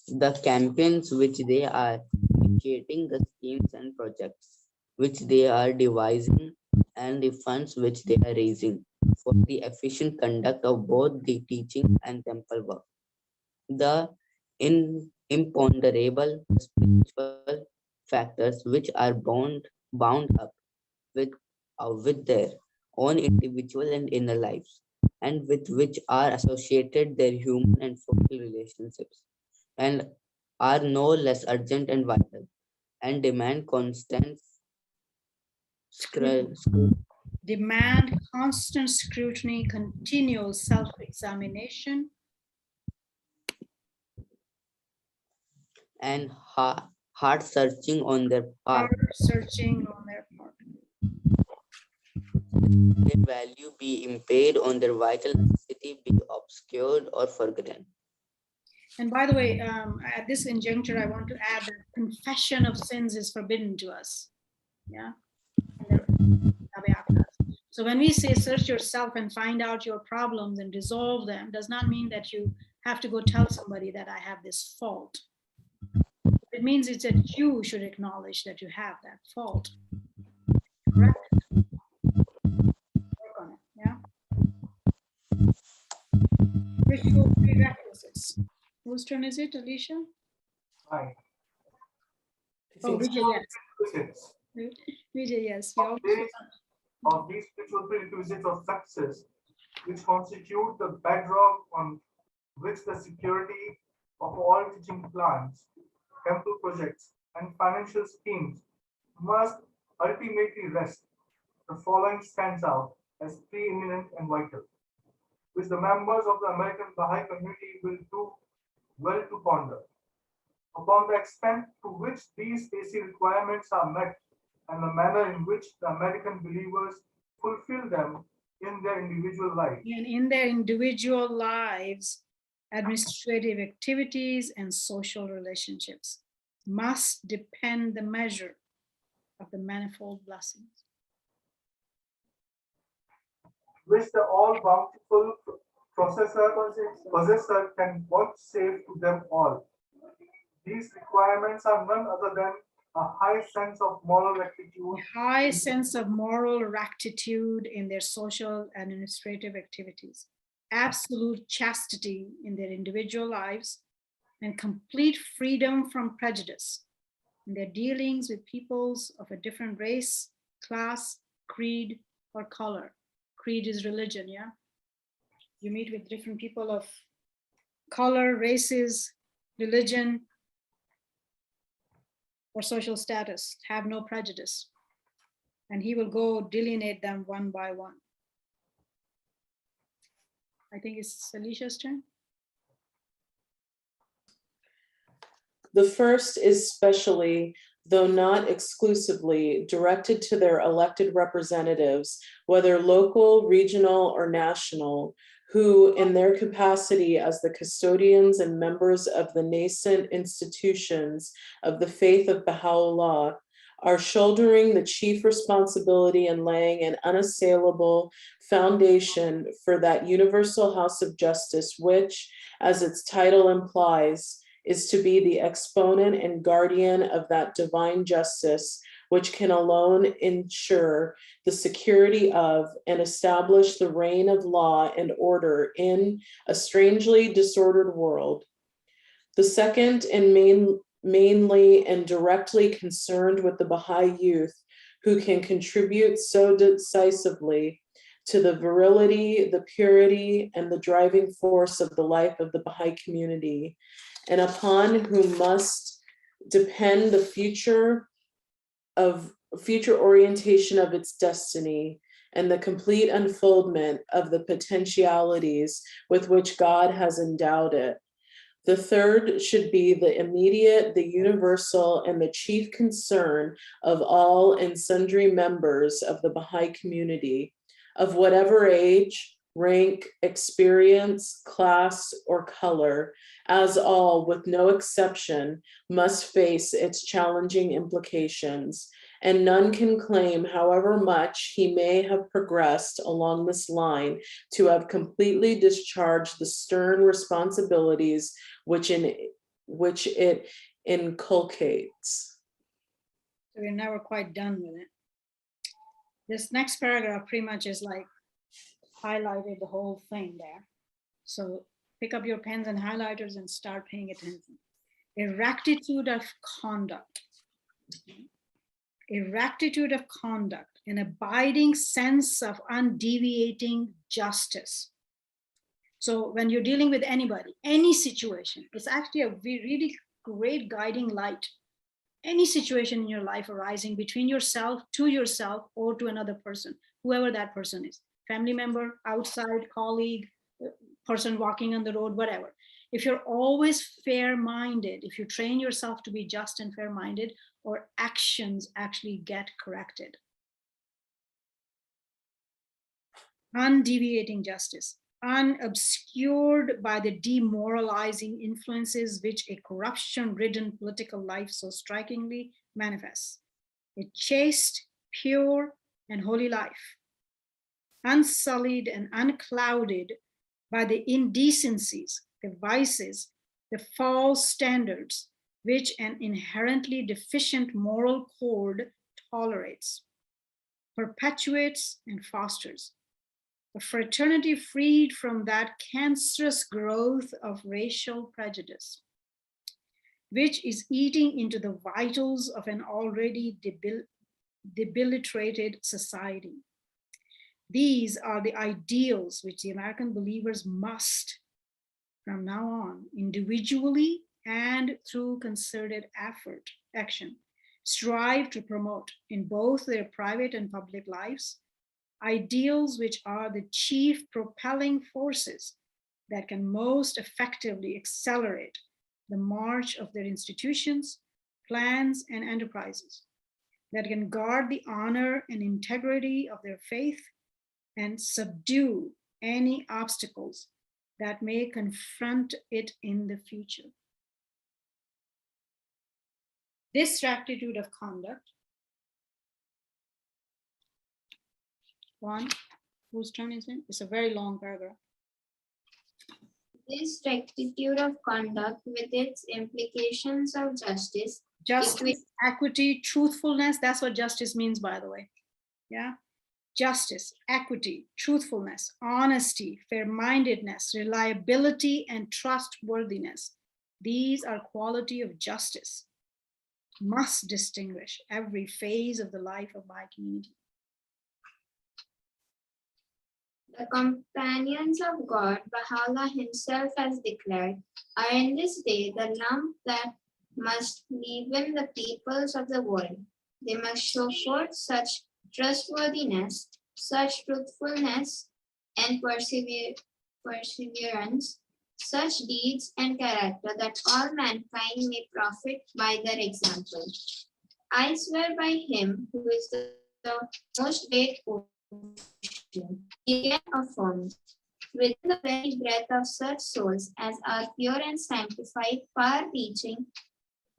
the campaigns which they are initiating, the schemes and projects which they are devising, and the funds which they are raising for the efficient conduct of both the teaching and temple work. The imponderable spiritual factors which are bound up with, with their own individual and inner lives, and with which are associated their human and social relationships, and are no less urgent and vital, and demand constant Demand constant scrutiny, continual self-examination, and heart searching on their part. hard searching on their part. Their value be impaired, on their vital necessity be obscured or forgotten. And by the way, at this injuncture, I want to add that confession of sins is forbidden to us. Yeah. So when we say search yourself and find out your problems and resolve them, does not mean that you have to go tell somebody that I have this fault. It means it's that you should acknowledge that you have that fault. Correct? Work on it, yeah? Ritual prerequisites. Whose turn is it, Alicia? Hi. Oh, Vijay, yes. Vijay, yes. Of these spiritual prerequisites of success, which constitute the bedrock on which the security of all teaching plans, temple projects, and financial schemes must ultimately rest, the following stands out as preeminent and vital, which the members of the American Baha'i community will do well to ponder. Upon the extent to which these basic requirements are met and the manner in which the American believers fulfill them in their individual life. And in their individual lives, administrative activities and social relationships must depend the measure of the manifold blessings, which the all-bountiful possessor can vouchsafe to them all. These requirements are none other than a high sense of moral rectitude. High sense of moral rectitude in their social and administrative activities, absolute chastity in their individual lives, and complete freedom from prejudice in their dealings with peoples of a different race, class, creed, or color. Creed is religion, yeah? You meet with different people of color, races, religion, or social status. Have no prejudice. And he will go delineate them one by one. I think it's Alicia's turn. The first is specially, though not exclusively, directed to their elected representatives, whether local, regional, or national, who, in their capacity as the custodians and members of the nascent institutions of the faith of Baha'u'llah, are shouldering the chief responsibility in laying an unassailable foundation for that universal house of justice, which, as its title implies, is to be the exponent and guardian of that divine justice, which can alone ensure the security of and establish the reign of law and order in a strangely disordered world. The second, and mainly and directly concerned with the Baha'i youth, who can contribute so decisively to the virility, the purity, and the driving force of the life of the Baha'i community, and upon whom must depend the future orientation of its destiny and the complete unfoldment of the potentialities with which God has endowed it. The third should be the immediate, the universal, and the chief concern of all and sundry members of the Baha'i community, of whatever age, rank, experience, class, or color, as all, with no exception, must face its challenging implications, and none can claim, however much he may have progressed along this line, to have completely discharged the stern responsibilities which it inculcates. So we're never quite done with it. This next paragraph pretty much is like highlighted the whole thing there. So pick up your pens and highlighters and start paying attention. A rectitude of conduct. A rectitude of conduct, an abiding sense of undeviating justice. So when you're dealing with anybody, any situation, it's actually a really great guiding light. Any situation in your life arising between yourself, or to another person, whoever that person is, family member, outside, colleague, person walking on the road, whatever. If you're always fair-minded, if you train yourself to be just and fair-minded, our actions actually get corrected. Undeviating justice, unobscured by the demoralizing influences which a corruption-ridden political life so strikingly manifests. A chaste, pure, and holy life, unsullied and unclouded by the indecencies, the vices, the false standards which an inherently deficient moral code tolerates, perpetuates, and fosters. A fraternity freed from that cancerous growth of racial prejudice, which is eating into the vitals of an already debilitated society. These are the ideals which the American believers must, from now on, individually and through concerted action, strive to promote in both their private and public lives, ideals which are the chief propelling forces that can most effectively accelerate the march of their institutions, plans, and enterprises, that can guard the honor and integrity of their faith and subdue any obstacles that may confront it in the future. This rectitude of conduct, one, whose turn is it? It's a very long paragraph. This rectitude of conduct with its implications of justice, equity, truthfulness, that's what justice means, by the way. Yeah. Justice, equity, truthfulness, honesty, fair-mindedness, reliability, and trustworthiness. These are qualities of justice, must distinguish every phase of the life of my community. The companions of God, Baha'u'llah himself has declared, are in this day the lamp that must leaven the peoples of the world. They must show forth such trustworthiness, such truthfulness and perseverance, such deeds and character that all mankind may profit by their example. I swear by him who is the most great ocean, he again affirms, within the very breath of such souls as are pure and sanctified, far-reaching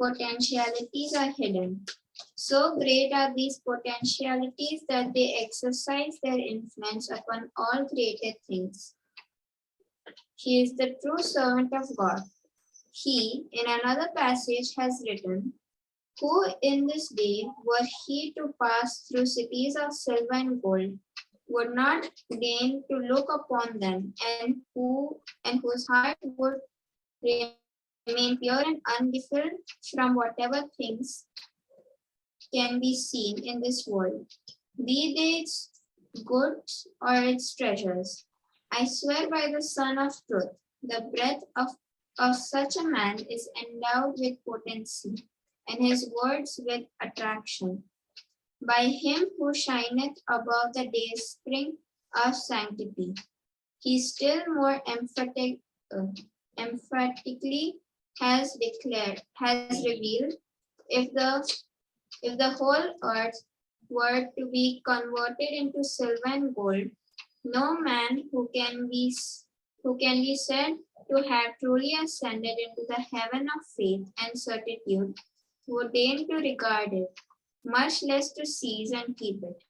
potentialities are hidden. So great are these potentialities that they exercise their influence upon all created things. He is the true servant of God. He, in another passage, has written, who in this day were he to pass through cities of silver and gold, would not deign to look upon them, and whose heart would remain pure and undefiled from whatever things can be seen in this world, be they its goods or its treasures. I swear by the Son of Truth, the breath of such a man is endowed with potency, and his words with attraction. By him who shineth above the day's spring of sanctity, he still more emphatically has revealed, if the whole earth were to be converted into silver and gold, no man who can be said to have truly ascended into the heaven of faith and certitude would deign to regard it, much less to seize and keep it.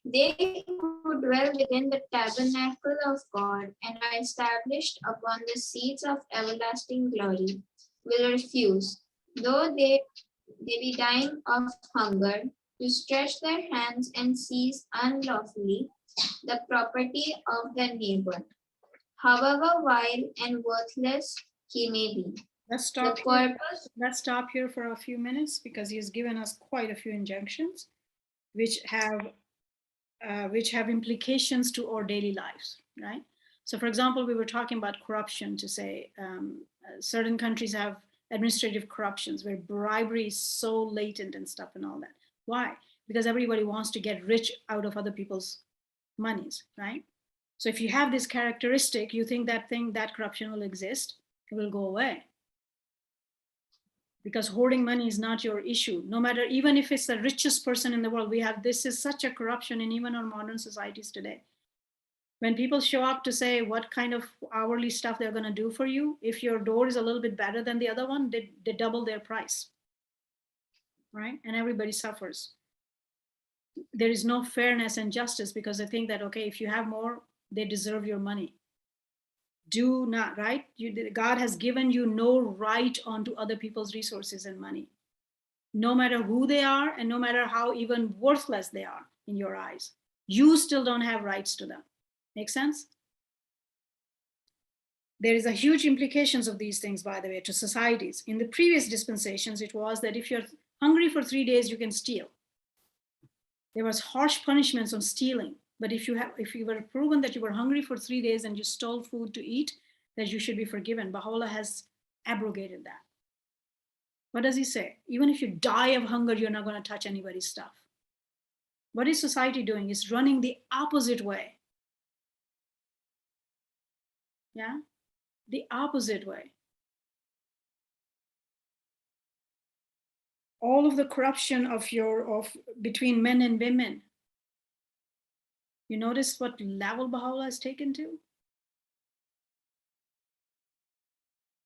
They who dwell within the tabernacle of God and are established upon the seats of everlasting glory will refuse, though they be dying of hunger, to stretch their hands and seize unlawfully the property of their neighbor, however vile and worthless he may be. Let's The stop purpose. Let's stop here for a few minutes because he's given us quite a few injunctions which have implications to our daily lives, right? So for example, we were talking about corruption to say certain countries have administrative corruptions where bribery is so latent and stuff and all that. Why? Because everybody wants to get rich out of other people's monies, right? So if you have this characteristic, you think that corruption will exist, it will go away. Because hoarding money is not your issue. No matter, even if it's the richest person in the world, this is such a corruption in even our modern societies today. When people show up to say what kind of hourly stuff they're going to do for you, if your door is a little bit better than the other one, they double their price, right? And everybody suffers. There is no fairness and justice because they think that, okay, if you have more, they deserve your money. Do not, right? God has given you no right onto other people's resources and money, no matter who they are and no matter how even worthless they are in your eyes. You still don't have rights to them. Make sense? There is a huge implications of these things, by the way, to societies. In the previous dispensations, it was that if you're hungry for 3 days, you can steal. There was harsh punishments on stealing. But if you were proven that you were hungry for 3 days and you stole food to eat, that you should be forgiven. Baha'u'llah has abrogated that. What does he say? Even if you die of hunger, you're not going to touch anybody's stuff. What is society doing? It's running the opposite way. Yeah, the opposite way. All of the corruption of between men and women. You notice what level Baha'u'llah has taken to?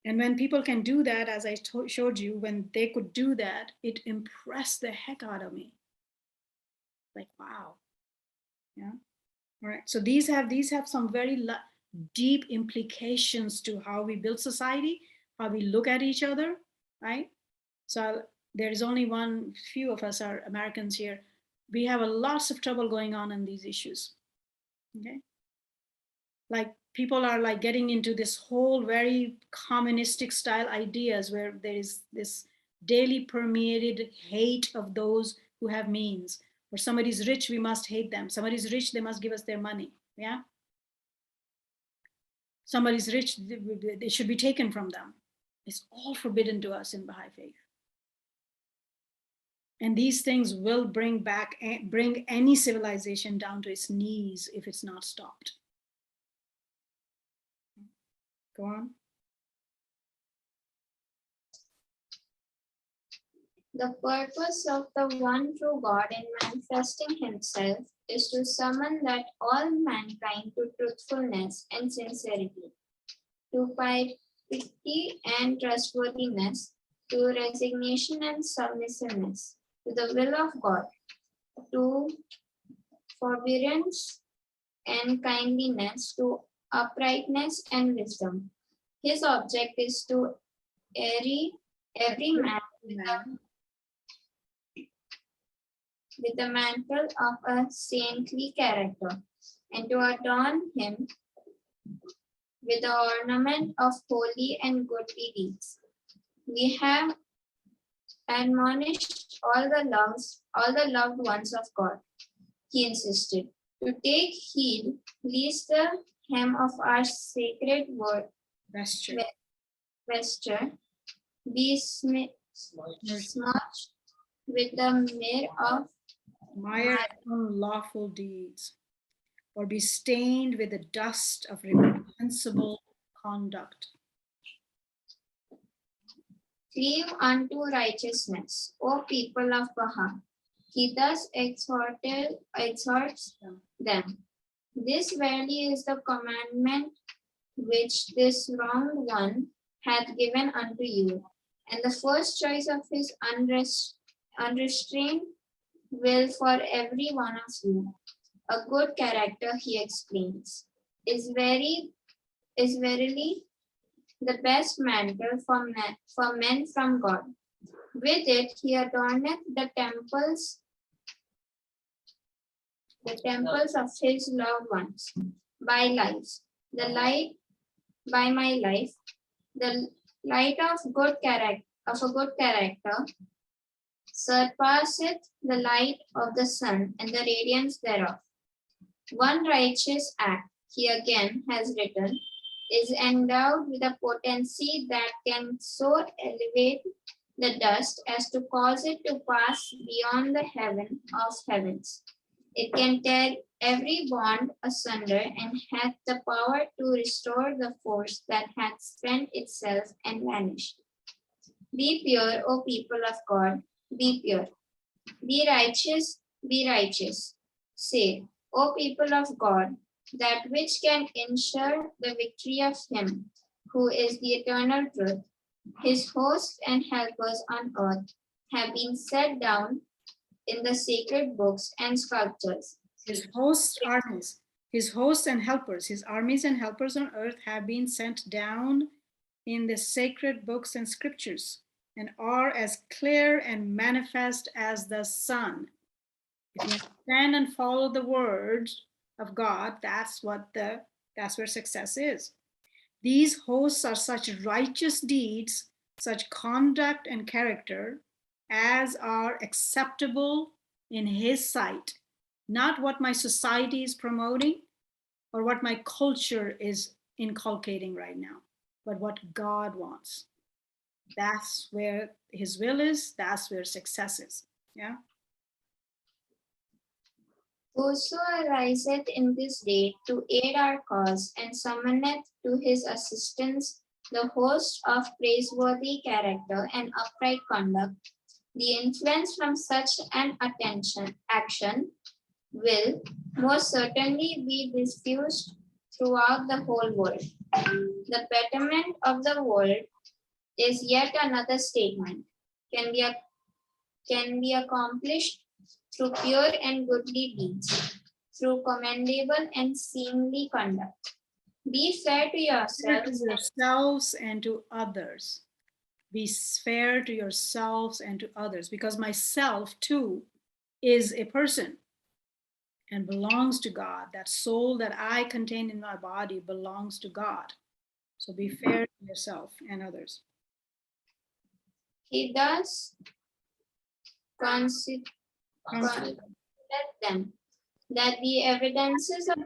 And when people can do that, as I showed you, when they could do that, it impressed the heck out of me. Like, wow. Yeah. All right. So these have some very deep implications to how we build society, how we look at each other, right? So there is only few of us are Americans here. We have lots of trouble going on in these issues. Okay. Like people are like getting into this whole very communistic style ideas where there is this daily permeated hate of those who have means. Or somebody's rich, we must hate them. Somebody's rich, they must give us their money. Yeah. Somebody's rich, it should be taken from them. It's all forbidden to us in Baha'i faith. And these things will bring any civilization down to its knees if it's not stopped. Go on. The purpose of the one true God in manifesting himself is to summon that all mankind to truthfulness and sincerity, to piety and trustworthiness, to resignation and submissiveness, to the will of God, to forbearance and kindliness, to uprightness and wisdom. His object is to every man with the mantle of a saintly character, and to adorn him with the ornament of holy and goodly deeds. We have admonished all the loved ones of God, he insisted, to take heed lest the hem of our sacred word vesture be smudged with the mire of unlawful deeds, or be stained with the dust of reprehensible conduct. Cleave unto righteousness, O people of Baha. He thus exhorts them. This verily is the commandment which this wronged one hath given unto you, and the first choice of his unrestrained will for every one of you. A good character, he explains, is verily the best mantle for men from God. With it he adorneth the temples of his loved ones. By my life, the light of a good character surpasseth the light of the sun and the radiance thereof. One righteous act, he again has written, is endowed with a potency that can so elevate the dust as to cause it to pass beyond the heaven of heavens. It can tear every bond asunder and hath the power to restore the force that hath spent itself and vanished. Be pure, O people of God, be pure. Be righteous, be righteous. Say, O people of God, that which can ensure the victory of him who is the eternal truth. His hosts and helpers on earth have been set down in the sacred books and sculptures. His hosts and helpers, his armies and helpers on earth have been sent down in the sacred books and scriptures, and are as clear and manifest as the sun. If you stand and follow the words of God, that's where success is. These hosts are such righteous deeds, such conduct and character as are acceptable in his sight, not what my society is promoting or what my culture is inculcating right now, but what God wants. That's where his will is, that's where success is. Yeah. Whoso ariseth in this day to aid our cause and summoneth to his assistance the host of praiseworthy character and upright conduct, the influence from such an action will most certainly be diffused throughout the whole world. The betterment of the world is yet another statement, can be accomplished through pure and goodly deeds, through commendable and seemly conduct. Be fair to yourselves and to others. Be fair to yourselves and to others, because myself too is a person and belongs to God. That soul that I contain in my body belongs to God. So be fair to yourself and others. He does consider them that the evidences of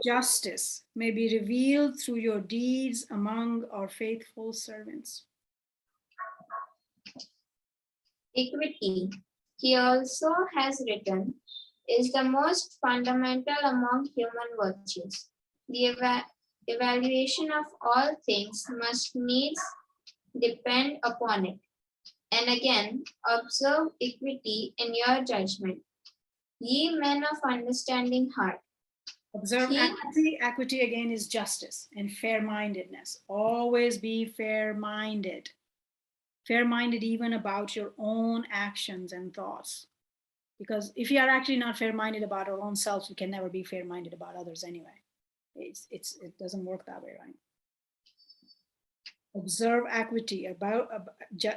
justice may be revealed through your deeds among our faithful servants. equity, he also has written, is the most fundamental among human virtues. The evaluation of all things must needs depend upon it. And again, observe equity in your judgment, ye men of understanding heart. Observe equity. Equity again is justice and fair-mindedness. Always be fair-minded. Fair-minded even about your own actions and thoughts. Because if you are actually not fair-minded about our own selves, we can never be fair-minded about others anyway. It doesn't work that way, right? Observe equity, about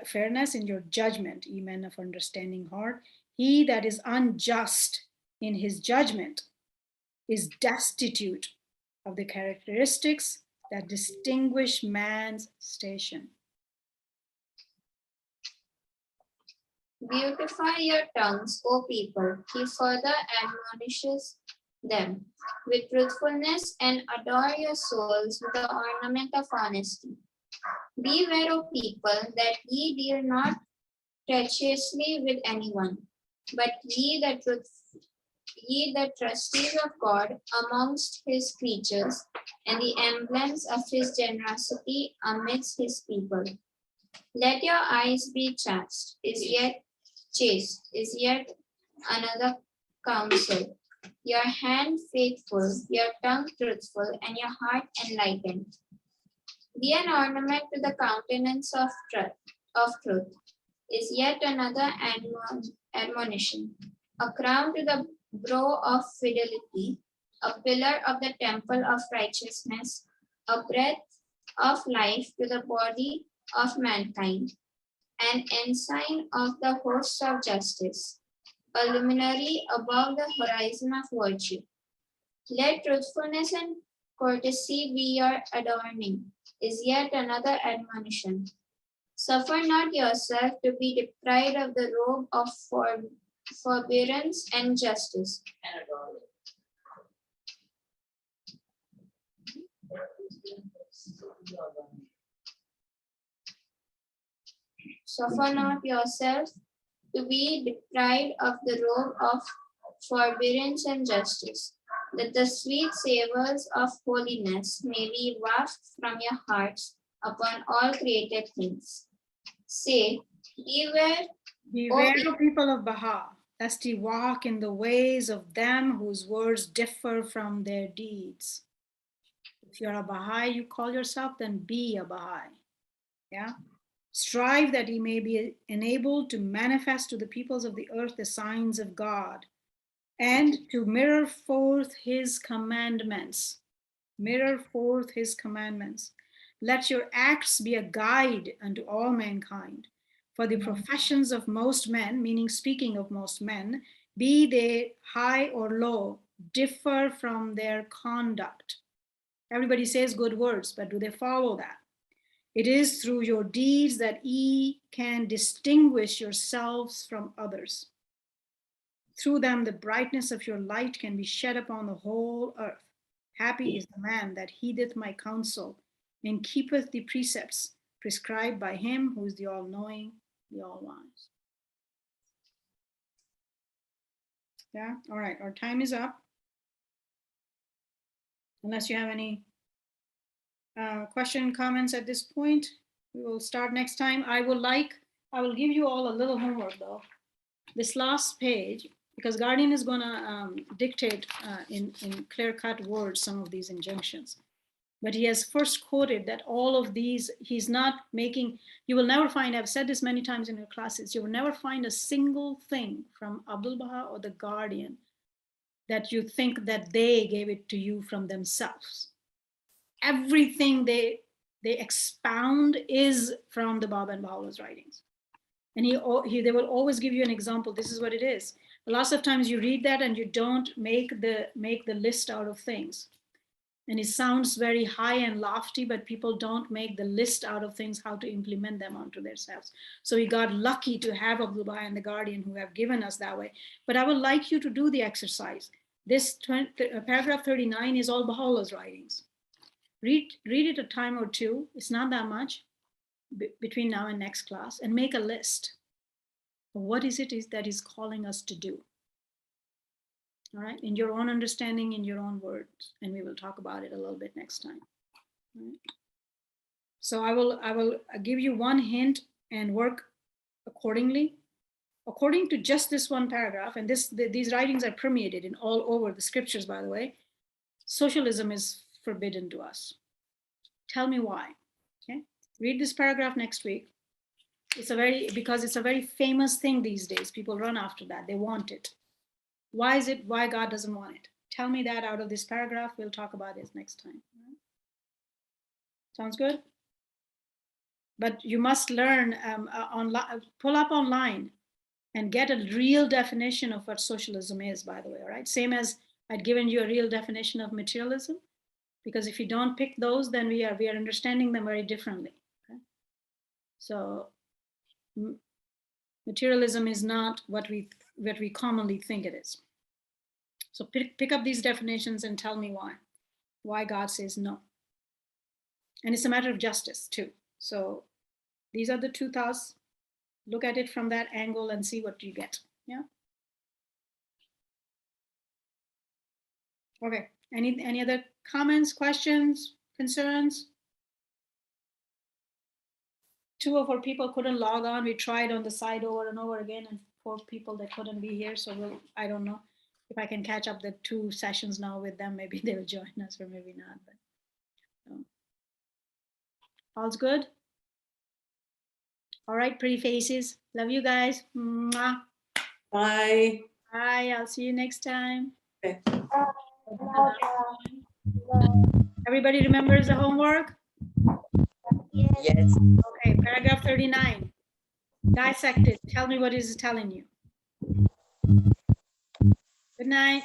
fairness in your judgment, ye men of understanding heart. He that is unjust in his judgment is destitute of the characteristics that distinguish man's station. Beautify your tongues, O people. He further admonishes them with truthfulness and adore your souls with the ornament of honesty. Beware, O people, that ye deal not treacherously with anyone, but ye the trustees of God amongst his creatures, and the emblems of his generosity amidst his people. Let your eyes be chaste, is yet another counsel. Your hand faithful, your tongue truthful, and your heart enlightened. Be an ornament to the countenance of truth, is yet another admonition. A crown to the brow of fidelity, a pillar of the temple of righteousness, a breath of life to the body of mankind, an ensign of the hosts of justice, a luminary above the horizon of virtue. Let truthfulness and courtesy be your adorning, is yet another admonition. Suffer not yourself to be deprived of the robe of forbearance and justice. Suffer not yourself to be deprived of the robe of forbearance and justice, that the sweet savors of holiness may be wafted from your hearts upon all created things. Say, beware, O people of Baha, lest ye walk in the ways of them whose words differ from their deeds. If you're a Baha'i, you call yourself, then be a Baha'i. Yeah. Strive that ye may be enabled to manifest to the peoples of the earth the signs of God, and to mirror forth his commandments. Mirror forth his commandments. Let your acts be a guide unto all mankind. For the professions of most men, meaning speaking of most men, be they high or low, differ from their conduct. Everybody says good words, but do they follow that? It is through your deeds that ye can distinguish yourselves from others. Through them, the brightness of your light can be shed upon the whole earth. Happy is the man that heedeth my counsel and keepeth the precepts prescribed by him who is the all-knowing, the all-wise. Yeah, all right, our time is up. Unless you have any question, comments at this point, we will start next time. I will give you all a little homework though. This last page, because Guardian is gonna dictate in clear-cut words some of these injunctions. But he has first quoted that all of these, he's not making, you will never find, I've said this many times in your classes, you will never find a single thing from Abdul Baha or the Guardian that you think that they gave it to you from themselves. Everything they expound is from the Baba and Baha'u'llah's writings. And they will always give you an example. This is what it is. Lots of times you read that and you don't make the list out of things. And it sounds very high and lofty, but people don't make the list out of things, how to implement them onto themselves. So we got lucky to have Abdul Baha and the Guardian who have given us that way. But I would like you to do the exercise. This paragraph 39 is all Baha'u'llah's writings. Read it a time or two. It's not that much between now and next class, and make a list of what is that is calling us to do. All right, in your own understanding, in your own words, and we will talk about it a little bit next time. All right. So I will give you one hint and work accordingly, according to just this one paragraph. And these writings are permeated in all over the scriptures, by the way. Socialism is forbidden to us. Tell me why. Okay, read this paragraph next week. Because it's a very famous thing these days. People run after that. They want it. Why is it? Why God doesn't want it? Tell me that out of this paragraph. We'll talk about it next time. Sounds good? But you must learn pull up online and get a real definition of what socialism is, by the way, all right? Same as I'd given you a real definition of materialism, because if you don't pick those, then we are understanding them very differently. Okay? So materialism is not what we commonly think it is. So pick up these definitions and tell me why God says no. And it's a matter of justice too. So these are the two thoughts. Look at it from that angle and see what you get. Yeah. Okay. Any other comments, questions, concerns? 2 of our people couldn't log on. We tried on the side over and over again, and 4 people that couldn't be here. So I don't know if I can catch up the 2 sessions now with them. Maybe they will join us, or maybe not. But all's good. All right, pretty faces. Love you guys. Mwah. Bye. Bye. I'll see you next time. Okay. Everybody remembers the homework? Yes. Okay, paragraph 39. Dissect it. Tell me what is it telling you. Good night.